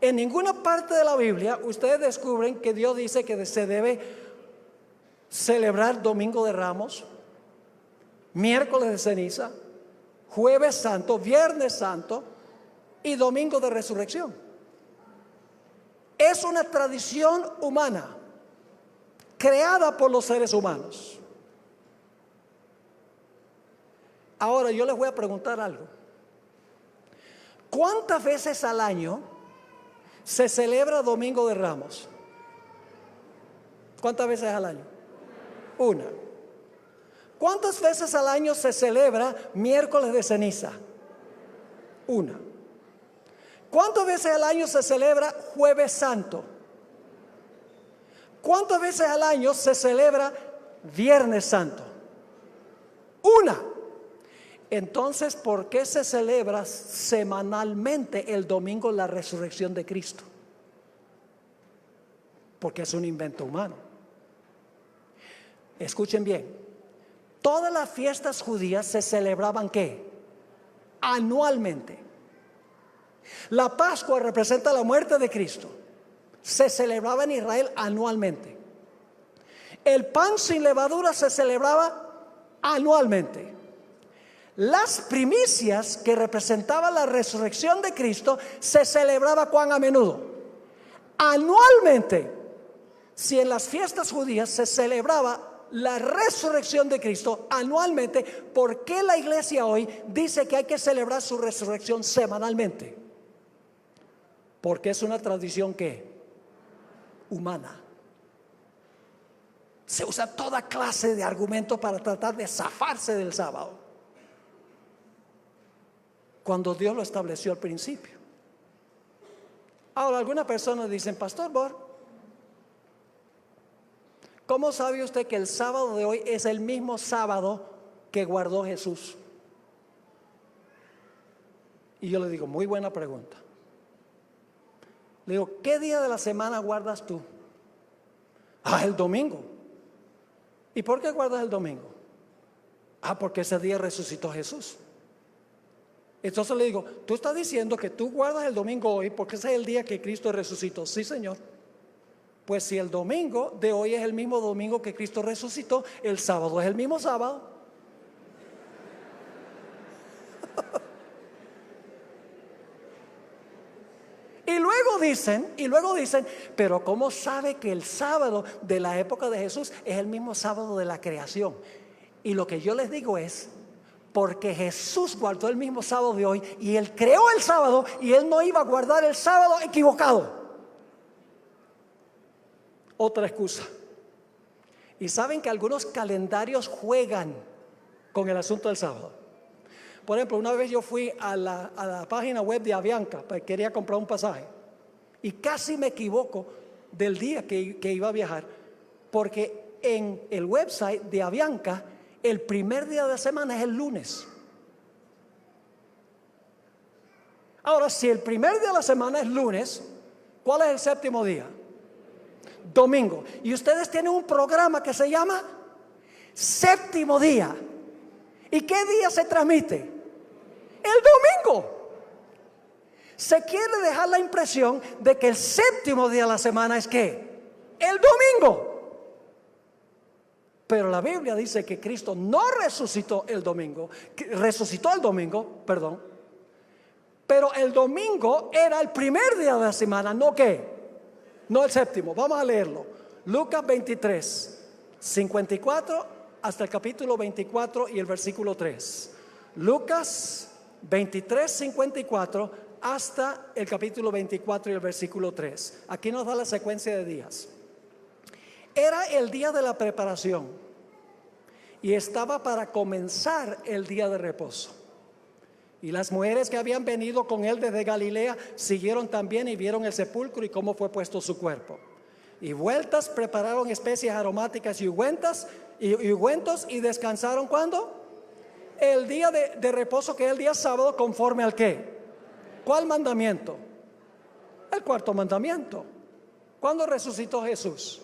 En ninguna parte de la Biblia ustedes descubren que Dios dice que se debe celebrar Domingo de Ramos, miércoles de ceniza, jueves santo, viernes santo y domingo de resurrección. Es una tradición humana creada por los seres humanos. Ahora yo les voy a preguntar algo. ¿Cuántas veces al año se celebra Domingo de Ramos? ¿Cuántas veces al año? Una. ¿Cuántas veces al año se celebra miércoles de ceniza? Una. ¿Cuántas veces al año se celebra jueves santo? ¿Cuántas veces al año se celebra viernes santo? Una. Entonces, ¿por qué se celebra semanalmente el domingo la resurrección de Cristo? Porque es un invento humano. Escuchen bien. Todas las fiestas judías se celebraban ¿qué? Anualmente. La Pascua representa la muerte de Cristo. Se celebraba en Israel anualmente. El pan sin levadura se celebraba anualmente. Las primicias que representaban la resurrección de Cristo se celebraba ¿cuán a menudo? Anualmente. Si en las fiestas judías se celebraba la resurrección de Cristo anualmente, ¿por qué la iglesia hoy dice que hay que celebrar su resurrección semanalmente? Porque es una tradición ¿qué? Humana. Se usa toda clase de argumentos para tratar de zafarse del sábado, cuando Dios lo estableció al principio. Ahora algunas personas dicen, Pastor Bor, ¿cómo sabe usted que el sábado de hoy es el mismo sábado que guardó Jesús? Y yo le digo, muy buena pregunta. Le digo, ¿qué día de la semana guardas tú? El domingo. ¿Y por qué guardas el domingo? Porque ese día resucitó Jesús. Entonces le digo, tú estás diciendo que tú guardas el domingo hoy porque ese es el día que Cristo resucitó. Sí, Señor. Pues si el domingo de hoy es el mismo domingo que Cristo resucitó, el sábado es el mismo sábado. Y luego dicen, pero ¿cómo sabe que el sábado de la época de Jesús es el mismo sábado de la creación? Y lo que yo les digo es, porque Jesús guardó el mismo sábado de hoy y Él creó el sábado y Él no iba a guardar el sábado equivocado. Otra excusa. Y saben que algunos calendarios juegan con el asunto del sábado. Por ejemplo, una vez yo fui a la página web de Avianca, porque quería comprar un pasaje, y casi me equivoco del día que iba a viajar, porque en el website de Avianca el primer día de la semana es el lunes. Ahora, si el primer día de la semana es lunes, ¿cuál es el séptimo día? Domingo. Y ustedes tienen un programa que se llama Séptimo Día. ¿Y qué día se transmite? El domingo. Se quiere dejar la impresión de que el séptimo día de la semana es ¿qué? El domingo. Pero la Biblia dice que Cristo no resucitó el domingo, resucitó el domingo, perdón. Pero el domingo era el primer día de la semana, ¿no qué? No el séptimo. Vamos a leerlo. Lucas 23, 54 hasta el capítulo 24 y el versículo 3. Lucas 23, 54 hasta el capítulo 24 y el versículo 3. Aquí nos da la secuencia de días. Era el día de la preparación y estaba para comenzar el día de reposo. Y las mujeres que habían venido con él desde Galilea siguieron también y vieron el sepulcro y cómo fue puesto su cuerpo. Y vueltas prepararon especias aromáticas y ungüentos y descansaron. ¿Cuándo? El día de reposo, que es el día sábado, conforme al ¿qué? ¿Cuál mandamiento? El cuarto mandamiento. ¿Cuándo resucitó Jesús?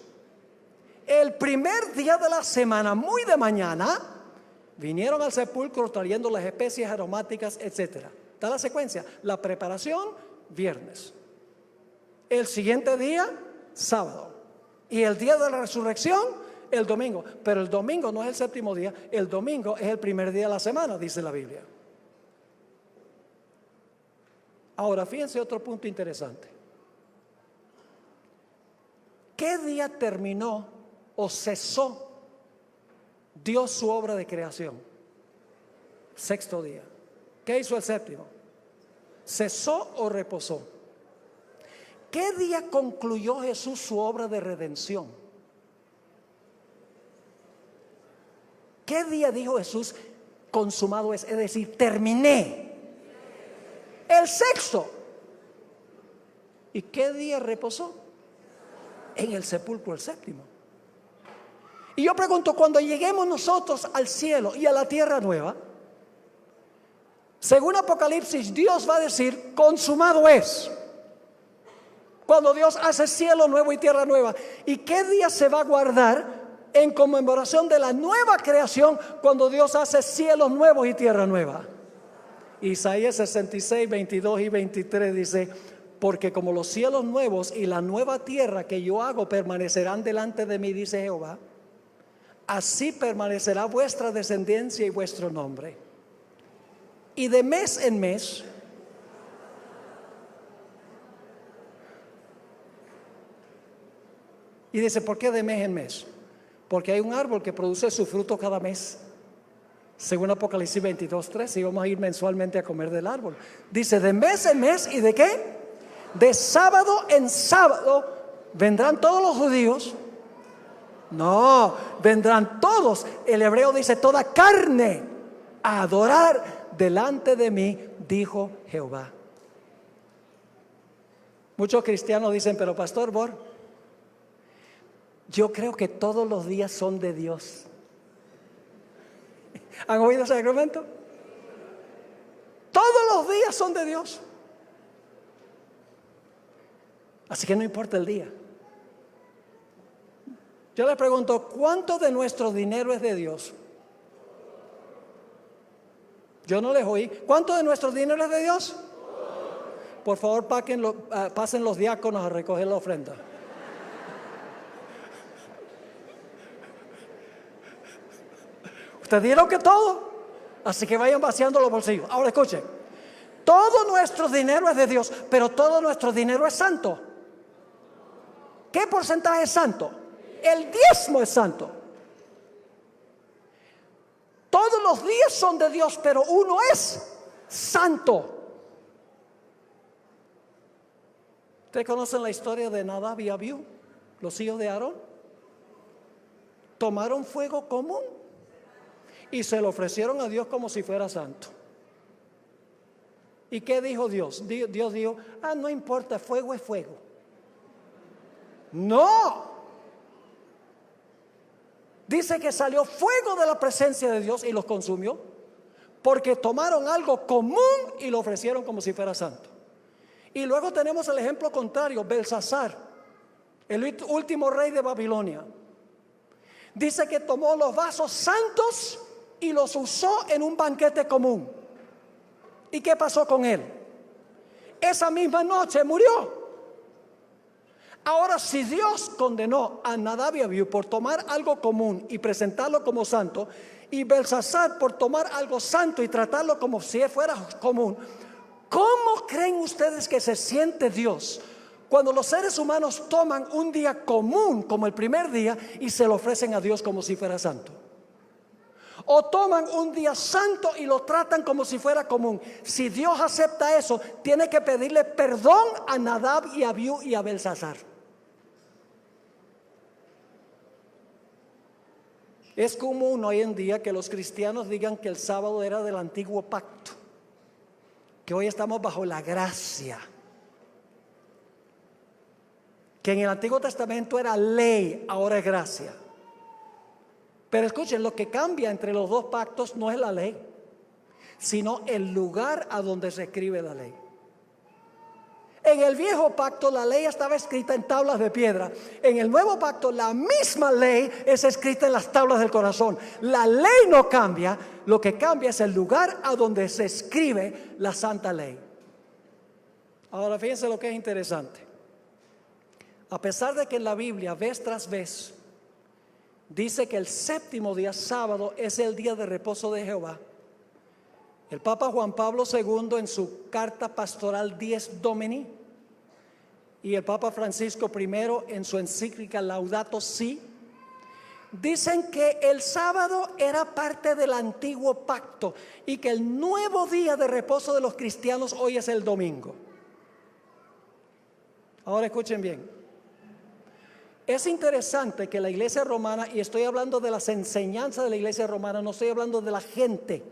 El primer día de la semana, muy de mañana, vinieron al sepulcro trayendo las especias aromáticas, etc. Está la secuencia: la preparación, viernes. El siguiente día, sábado. Y el día de la resurrección, el domingo. Pero el domingo no es el séptimo día, el domingo es el primer día de la semana, dice la Biblia. Ahora, fíjense otro punto interesante. ¿Qué día terminó o cesó Dios su obra de creación? Sexto día. ¿Qué hizo el séptimo? ¿Cesó o reposó? ¿Qué día concluyó Jesús su obra de redención? ¿Qué día dijo Jesús consumado es decir, terminé? El sexto. ¿Y qué día reposó? En el sepulcro, el séptimo. Y yo pregunto, cuando lleguemos nosotros al cielo y a la tierra nueva, según Apocalipsis, Dios va a decir, consumado es. Cuando Dios hace cielo nuevo y tierra nueva. ¿Y qué día se va a guardar en conmemoración de la nueva creación cuando Dios hace cielos nuevos y tierra nueva? Isaías 66, 22 y 23 dice: porque como los cielos nuevos y la nueva tierra que yo hago permanecerán delante de mí, dice Jehová, así permanecerá vuestra descendencia y vuestro nombre. Y de mes en mes, y dice, ¿por qué de mes en mes? Porque hay un árbol que produce su fruto cada mes, según Apocalipsis 22:3, y vamos a ir mensualmente a comer del árbol. Dice, de mes en mes, ¿y de qué? De sábado en sábado vendrán todos los judíos. No, vendrán todos. El hebreo dice toda carne a adorar delante de mí, dijo Jehová. Muchos cristianos dicen, pero pastor Bor, yo creo que todos los días son de Dios. ¿Han oído ese argumento? Todos los días son de Dios. Así que no importa el día. Yo les pregunto, ¿cuánto de nuestro dinero es de Dios? Yo no les oí. ¿Cuánto de nuestro dinero es de Dios? Por favor, pasen los diáconos a recoger la ofrenda. Ustedes dieron que todo, así que vayan vaciando los bolsillos. Ahora escuchen, todo nuestro dinero es de Dios, pero todo nuestro dinero es santo. ¿Qué porcentaje es santo? El diezmo es santo. Todos los días son de Dios, pero uno es santo. ¿Ustedes conocen la historia de Nadab y Abiú, los hijos de Aarón? Tomaron fuego común y se lo ofrecieron a Dios como si fuera santo. ¿Y qué dijo Dios? Dios dijo, no importa, fuego es fuego. No. Dice que salió fuego de la presencia de Dios y los consumió, porque tomaron algo común y lo ofrecieron como si fuera santo. Y luego tenemos el ejemplo contrario, Belsasar, el último rey de Babilonia. Dice que tomó los vasos santos y los usó en un banquete común. ¿Y qué pasó con él? Esa misma noche murió. Ahora, si Dios condenó a Nadab y Abiú por tomar algo común y presentarlo como santo, y Belsasar por tomar algo santo y tratarlo como si fuera común, ¿cómo creen ustedes que se siente Dios Cuando los seres humanos toman un día común como el primer día y se lo ofrecen a Dios como si fuera santo. O toman un día santo y lo tratan como si fuera común. Si Dios acepta eso, tiene que pedirle perdón a Nadab y a Abiú y a Belsasar. Es común hoy en día que los cristianos digan que el sábado era del antiguo pacto, que hoy estamos bajo la gracia, que en el Antiguo Testamento era ley, ahora es gracia. Pero escuchen, lo que cambia entre los dos pactos no es la ley, sino el lugar a donde se escribe la ley. En el viejo pacto la ley estaba escrita en tablas de piedra. En el nuevo pacto la misma ley es escrita en las tablas del corazón. La ley no cambia, lo que cambia es el lugar a donde se escribe la santa ley. Ahora fíjense lo que es interesante. A pesar de que en la Biblia vez tras vez dice que el séptimo día, sábado, es el día de reposo de Jehová, el Papa Juan Pablo II en su carta pastoral Dies Domini y el Papa Francisco I en su encíclica Laudato Si dicen que el sábado era parte del antiguo pacto y que el nuevo día de reposo de los cristianos hoy es el domingo. Ahora escuchen bien. Es interesante que la iglesia romana, y estoy hablando de las enseñanzas de la iglesia romana, no estoy hablando de la gente.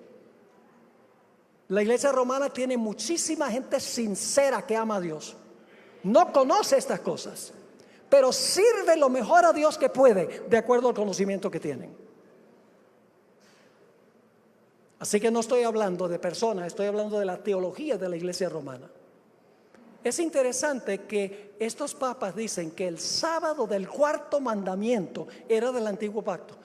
La iglesia romana tiene muchísima gente sincera que ama a Dios. No conoce estas cosas, pero sirve lo mejor a Dios que puede, de acuerdo al conocimiento que tienen. Así que no estoy hablando de personas, estoy hablando de la teología de la iglesia romana. Es interesante que estos papas dicen que el sábado del cuarto mandamiento era del antiguo pacto,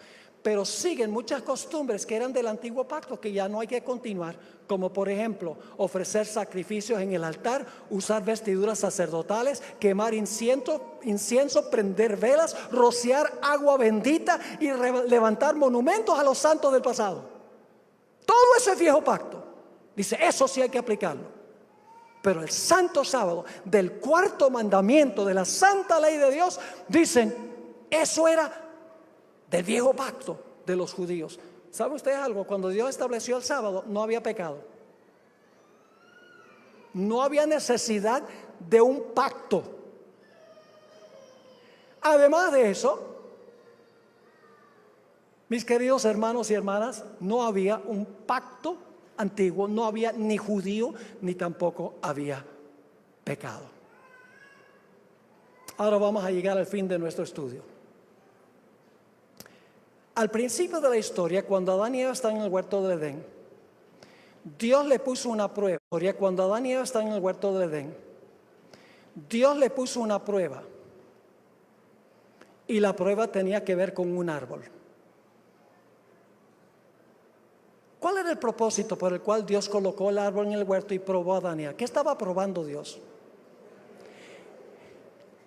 pero siguen muchas costumbres que eran del antiguo pacto que ya no hay que continuar, como por ejemplo ofrecer sacrificios en el altar, usar vestiduras sacerdotales, quemar incienso, prender velas, rociar agua bendita y levantar monumentos a los santos del pasado. Todo eso es viejo pacto. Dice, eso sí hay que aplicarlo. Pero el santo sábado del cuarto mandamiento de la santa ley de Dios, dicen, eso era del viejo pacto de los judíos. ¿Sabe usted algo? Cuando Dios estableció el sábado no había pecado. No había necesidad de un pacto. Además de eso, mis queridos hermanos y hermanas, no había un pacto antiguo, no había ni judío ni tampoco había pecado. Ahora vamos a llegar al fin de nuestro estudio. Al principio de la historia, cuando Adán y Eva están en el huerto del Edén, Dios le puso una prueba. Cuando Adán y Eva están en el huerto del Edén, Dios le puso una prueba, y la prueba tenía que ver con un árbol. ¿Cuál era el propósito por el cual Dios colocó el árbol en el huerto y probó a Adán y Eva? ¿Qué estaba probando Dios?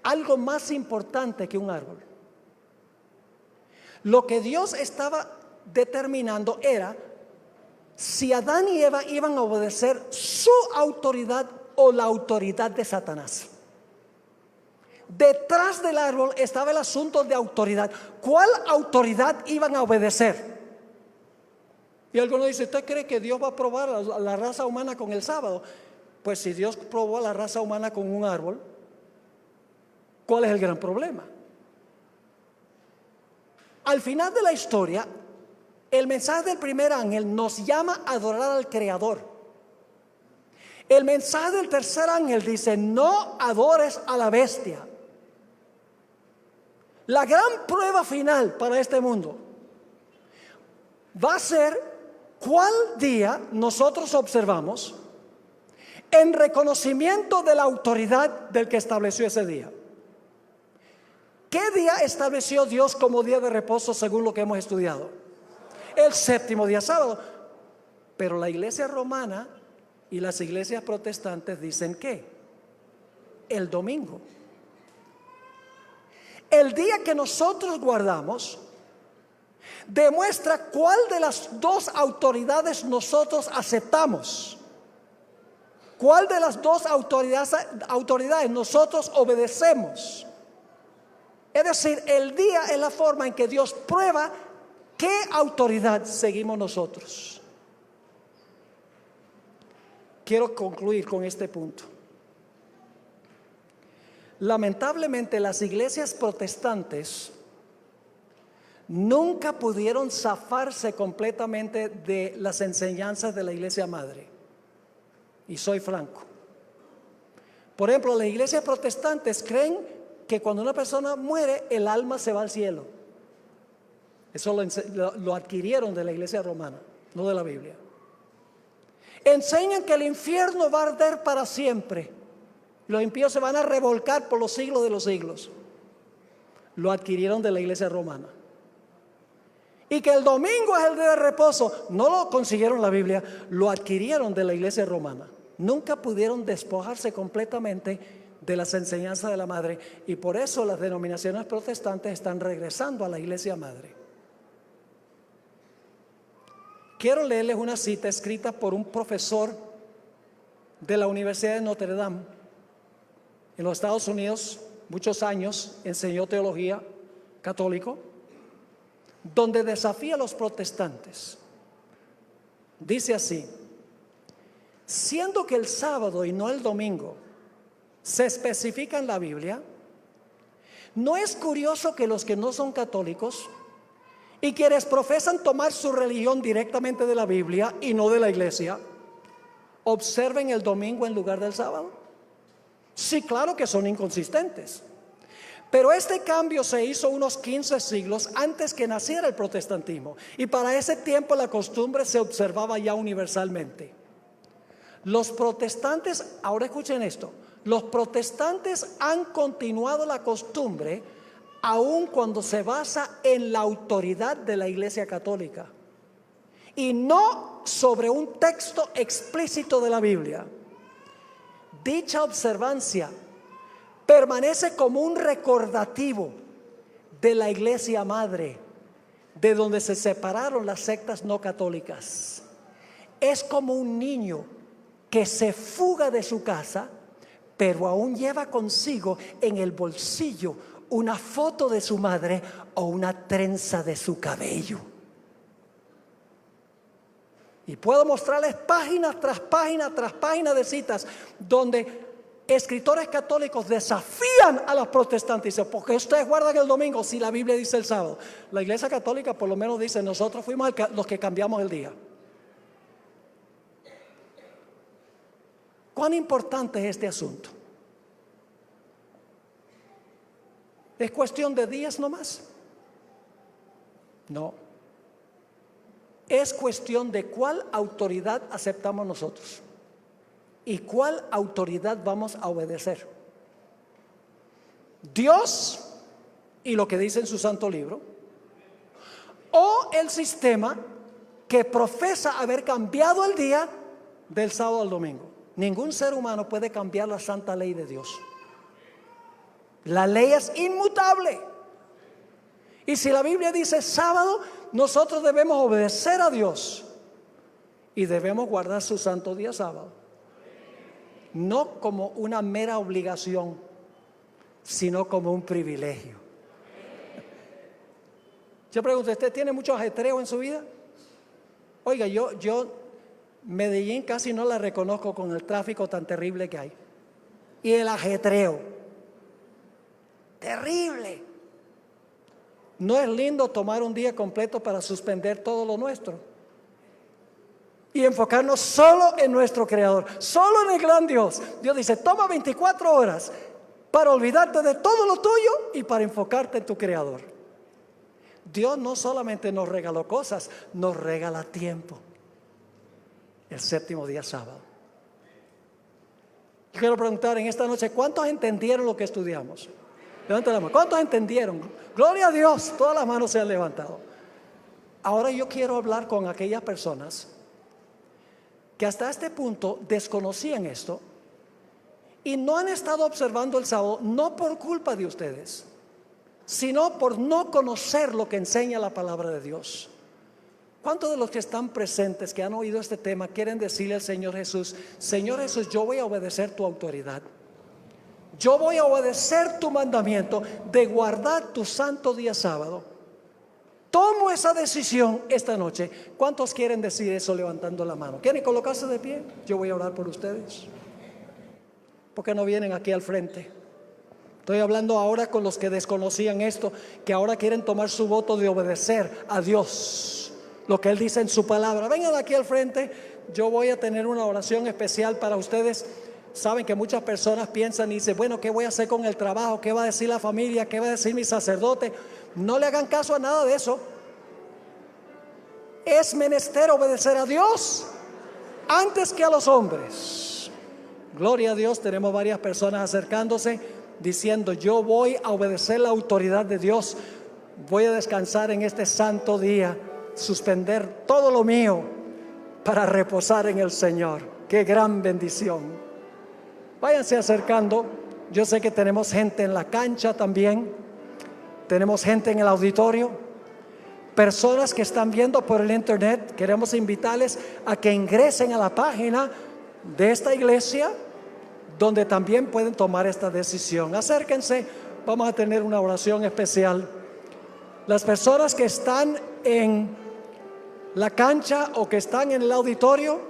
Algo más importante que un árbol. Lo que Dios estaba determinando era si Adán y Eva iban a obedecer su autoridad o la autoridad de Satanás. Detrás del árbol estaba el asunto de autoridad. ¿Cuál autoridad iban a obedecer? Y alguno dice, ¿usted cree que Dios va a probar a la raza humana con el sábado? Pues si Dios probó a la raza humana con un árbol, ¿cuál es el gran problema? Al final de la historia, el mensaje del primer ángel nos llama a adorar al Creador. El mensaje del tercer ángel dice, no adores a la bestia. La gran prueba final para este mundo va a ser cuál día nosotros observamos en reconocimiento de la autoridad del que estableció ese día. ¿Qué día estableció Dios como día de reposo según lo que hemos estudiado? El séptimo día, sábado. Pero la iglesia romana y las iglesias protestantes dicen ¿qué? El domingo. El día que nosotros guardamos demuestra cuál de las dos autoridades nosotros aceptamos. ¿Cuál de las dos autoridades nosotros obedecemos? Es decir, el día es la forma en que Dios prueba qué autoridad seguimos nosotros. Quiero concluir con este punto. Lamentablemente, las iglesias protestantes nunca pudieron zafarse completamente de las enseñanzas de la iglesia madre. Y soy franco. Por ejemplo, las iglesias protestantes creen que cuando una persona muere, el alma se va al cielo. Eso lo adquirieron de la iglesia romana, no de la Biblia. Enseñan que el infierno va a arder para siempre. Los impíos se van a revolcar por los siglos de los siglos. Lo adquirieron de la iglesia romana. Y que el domingo es el día de reposo. No lo consiguieron en la Biblia, lo adquirieron de la iglesia romana. Nunca pudieron despojarse completamente de las enseñanzas de la madre. Y por eso las denominaciones protestantes están regresando a la iglesia madre. Quiero leerles una cita escrita por un profesor de la Universidad de Notre Dame en los Estados Unidos. Muchos años enseñó teología católico, donde desafía a los protestantes. Dice así: siendo que el sábado y no el domingo se especifica en la Biblia, ¿no es curioso que los que no son católicos y quienes profesan tomar su religión directamente de la Biblia y no de la iglesia, observen el domingo en lugar del sábado? Sí, claro que son inconsistentes. Pero este cambio se hizo unos 15 siglos antes que naciera el protestantismo, y para ese tiempo la costumbre se observaba ya universalmente. Los protestantes, ahora escuchen esto, los protestantes han continuado la costumbre aun cuando se basa en la autoridad de la Iglesia Católica y no sobre un texto explícito de la Biblia. Dicha observancia permanece como un recordativo de la iglesia madre, de donde se separaron las sectas no católicas. Es como un niño que se fuga de su casa, pero aún lleva consigo en el bolsillo una foto de su madre o una trenza de su cabello. Y puedo mostrarles página tras página tras página de citas donde escritores católicos desafían a los protestantes. Dicen: ¿por qué ustedes guardan el domingo si la Biblia dice el sábado? La iglesia católica por lo menos dice: nosotros fuimos los que cambiamos el día. ¿Cuán importante es este asunto? ¿Es cuestión de días nomás? No. Es cuestión de cuál autoridad aceptamos nosotros y cuál autoridad vamos a obedecer. ¿Dios y lo que dice en su santo libro, o el sistema que profesa haber cambiado el día del sábado al domingo? Ningún ser humano puede cambiar la santa ley de Dios. La ley es inmutable. Y si la Biblia dice sábado, nosotros debemos obedecer a Dios y debemos guardar su santo día sábado. No como una mera obligación, sino como un privilegio. Yo pregunto: ¿usted tiene mucho ajetreo en su vida? Oiga, yo Medellín casi no la reconozco con el tráfico tan terrible que hay. Y el ajetreo. Terrible. ¿No es lindo tomar un día completo para suspender todo lo nuestro y enfocarnos solo en nuestro Creador, solo en el gran Dios? Dios dice: toma 24 horas para olvidarte de todo lo tuyo y para enfocarte en tu Creador. Dios no solamente nos regaló cosas, nos regala tiempo. El séptimo día sábado. Quiero preguntar en esta noche: ¿cuántos entendieron lo que estudiamos? Levanten la mano. ¿Cuántos entendieron? Gloria a Dios, todas las manos se han levantado. Ahora yo quiero hablar con aquellas personas que hasta este punto desconocían esto y no han estado observando el sábado, no por culpa de ustedes, sino por no conocer lo que enseña la palabra de Dios. ¿Cuántos de los que están presentes, que han oído este tema, quieren decirle al Señor Jesús: Señor Jesús, yo voy a obedecer tu autoridad, yo voy a obedecer tu mandamiento de guardar tu santo día sábado? Tomo esa decisión esta noche. ¿Cuántos quieren decir eso levantando la mano? ¿Quieren colocarse de pie? Yo voy a orar por ustedes. ¿Por qué no vienen aquí al frente? Estoy hablando ahora con los que desconocían esto, que ahora quieren tomar su voto de obedecer a Dios, lo que Él dice en su palabra. Vengan aquí al frente. Yo voy a tener una oración especial para ustedes. Saben que muchas personas piensan y dicen: bueno, ¿qué voy a hacer con el trabajo? ¿Qué va a decir la familia? ¿Qué va a decir mi sacerdote? No le hagan caso a nada de eso. Es menester obedecer a Dios antes que a los hombres. Gloria a Dios. Tenemos varias personas acercándose diciendo: yo voy a obedecer la autoridad de Dios, voy a descansar en este santo día, suspender todo lo mío para reposar en el Señor. Qué gran bendición. Váyanse acercando. Yo sé que tenemos gente en la cancha también, tenemos gente en el auditorio, personas que están viendo por el internet. Queremos invitarles a que ingresen a la página de esta iglesia, donde también pueden tomar esta decisión. Acérquense, vamos a tener una oración especial. Las personas que están en la cancha o que están en el auditorio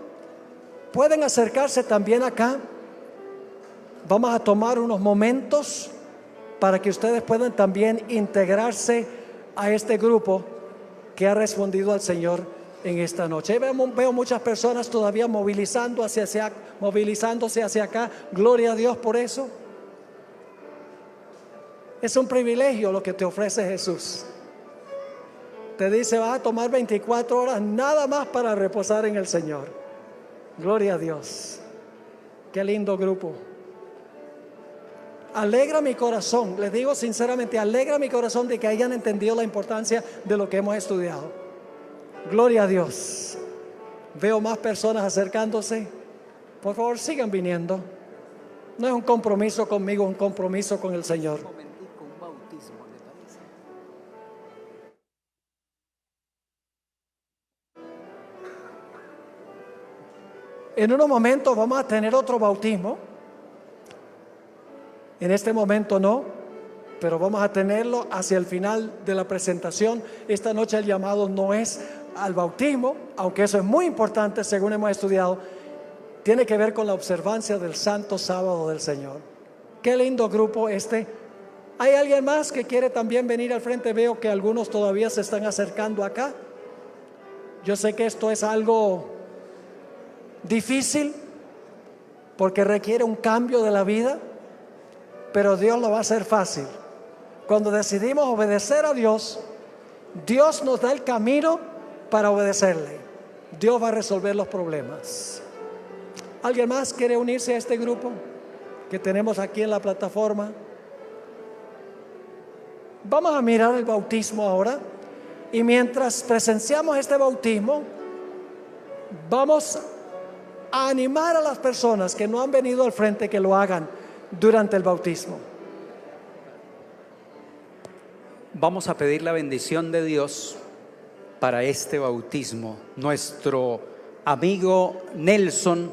pueden acercarse también acá. Vamos a tomar unos momentos para que ustedes puedan también integrarse a este grupo que ha respondido al Señor en esta noche. Veo muchas personas todavía movilizándose hacia acá. Gloria a Dios por eso. Es un privilegio lo que te ofrece Jesús. Te dice: vas a tomar 24 horas nada más para reposar en el Señor. Gloria a Dios. Qué lindo grupo. Alegra mi corazón, les digo sinceramente, alegra mi corazón de que hayan entendido la importancia de lo que hemos estudiado. Gloria a Dios. Veo más personas acercándose. Por favor, sigan viniendo. No es un compromiso conmigo, es un compromiso con el Señor. En unos momentos vamos a tener otro bautismo. En este momento no, pero vamos a tenerlo hacia el final de la presentación. Esta noche el llamado no es al bautismo, aunque eso es muy importante según hemos estudiado. Tiene que ver con la observancia del Santo Sábado del Señor. Qué lindo grupo este. ¿Hay alguien más que quiere también venir al frente? Veo que algunos todavía se están acercando acá. Yo sé que esto es algo difícil porque requiere un cambio de la vida, pero Dios lo va a hacer fácil. Cuando decidimos obedecer a Dios, Dios nos da el camino para obedecerle. Dios va a resolver los problemas. ¿Alguien más quiere unirse a este grupo que tenemos aquí en la plataforma? Vamos a mirar el bautismo ahora, y mientras presenciamos este bautismo, vamos a animar a las personas que no han venido al frente que lo hagan durante el bautismo. Vamos a pedir la bendición de Dios para este bautismo. Nuestro amigo Nelson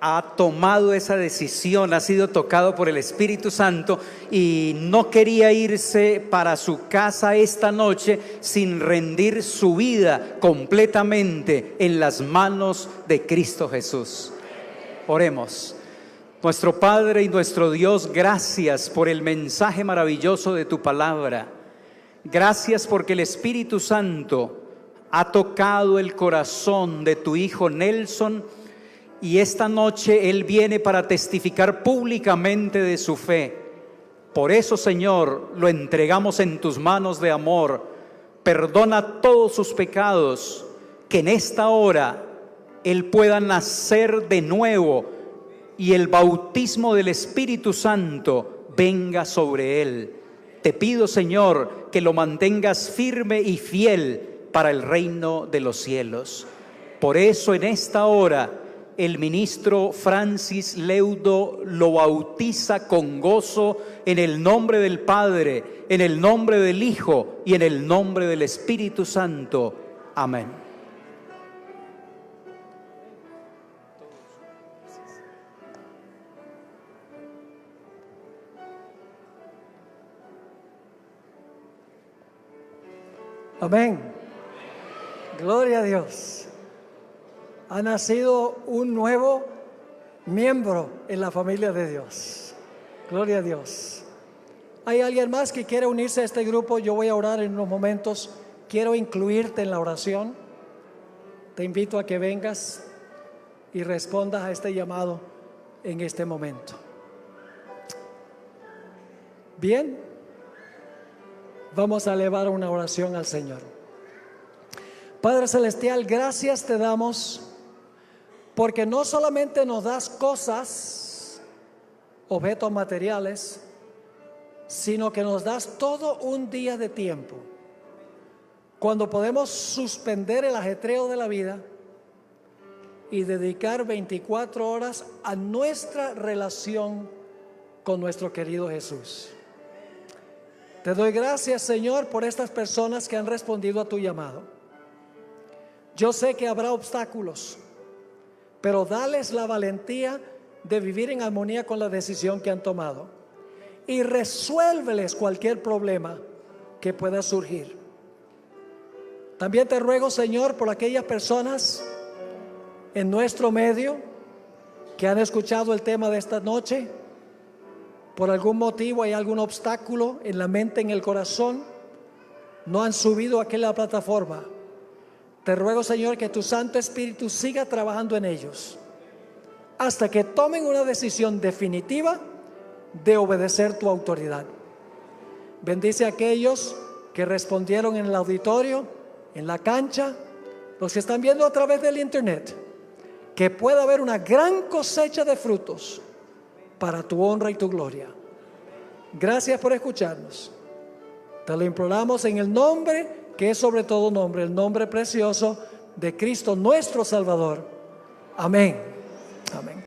ha tomado esa decisión, ha sido tocado por el Espíritu Santo y no quería irse para su casa esta noche sin rendir su vida completamente en las manos de Cristo Jesús. Oremos. Nuestro Padre y nuestro Dios, gracias por el mensaje maravilloso de tu palabra. Gracias porque el Espíritu Santo ha tocado el corazón de tu hijo Nelson, y esta noche él viene para testificar públicamente de su fe. Por eso, Señor, lo entregamos en tus manos de amor. Perdona todos sus pecados, que en esta hora él pueda nacer de nuevo y el bautismo del Espíritu Santo venga sobre él. Te pido, Señor, que lo mantengas firme y fiel para el reino de los cielos. Por eso, en esta hora, el ministro Francis Leudo lo bautiza con gozo en el nombre del Padre, en el nombre del Hijo y en el nombre del Espíritu Santo. Amén. Amén. Gloria a Dios. Ha nacido un nuevo miembro en la familia de Dios. Gloria a Dios. ¿Hay alguien más que quiere unirse a este grupo? Yo voy a orar en unos momentos. Quiero incluirte en la oración. Te invito a que vengas y respondas a este llamado en este momento. Bien, vamos a elevar una oración al Señor. Padre Celestial, gracias te damos porque no solamente nos das cosas, objetos materiales, sino que nos das todo un día de tiempo, cuando podemos suspender el ajetreo de la vida y dedicar 24 horas a nuestra relación con nuestro querido Jesús. Te doy gracias, Señor, por estas personas que han respondido a tu llamado. Yo sé que habrá obstáculos, pero dales la valentía de vivir en armonía con la decisión que han tomado y resuélveles cualquier problema que pueda surgir. También te ruego, Señor, por aquellas personas en nuestro medio que han escuchado el tema de esta noche. Por algún motivo hay algún obstáculo en la mente, en el corazón, no han subido a aquella plataforma. Te ruego, Señor, que tu Santo Espíritu siga trabajando en ellos hasta que tomen una decisión definitiva de obedecer tu autoridad. Bendice a aquellos que respondieron en el auditorio, en la cancha, los que están viendo a través del internet, que pueda haber una gran cosecha de frutos para tu honra y tu gloria. Gracias por escucharnos. Te lo imploramos en el nombre que es sobre todo nombre, el nombre precioso de Cristo nuestro Salvador. Amén. Amén.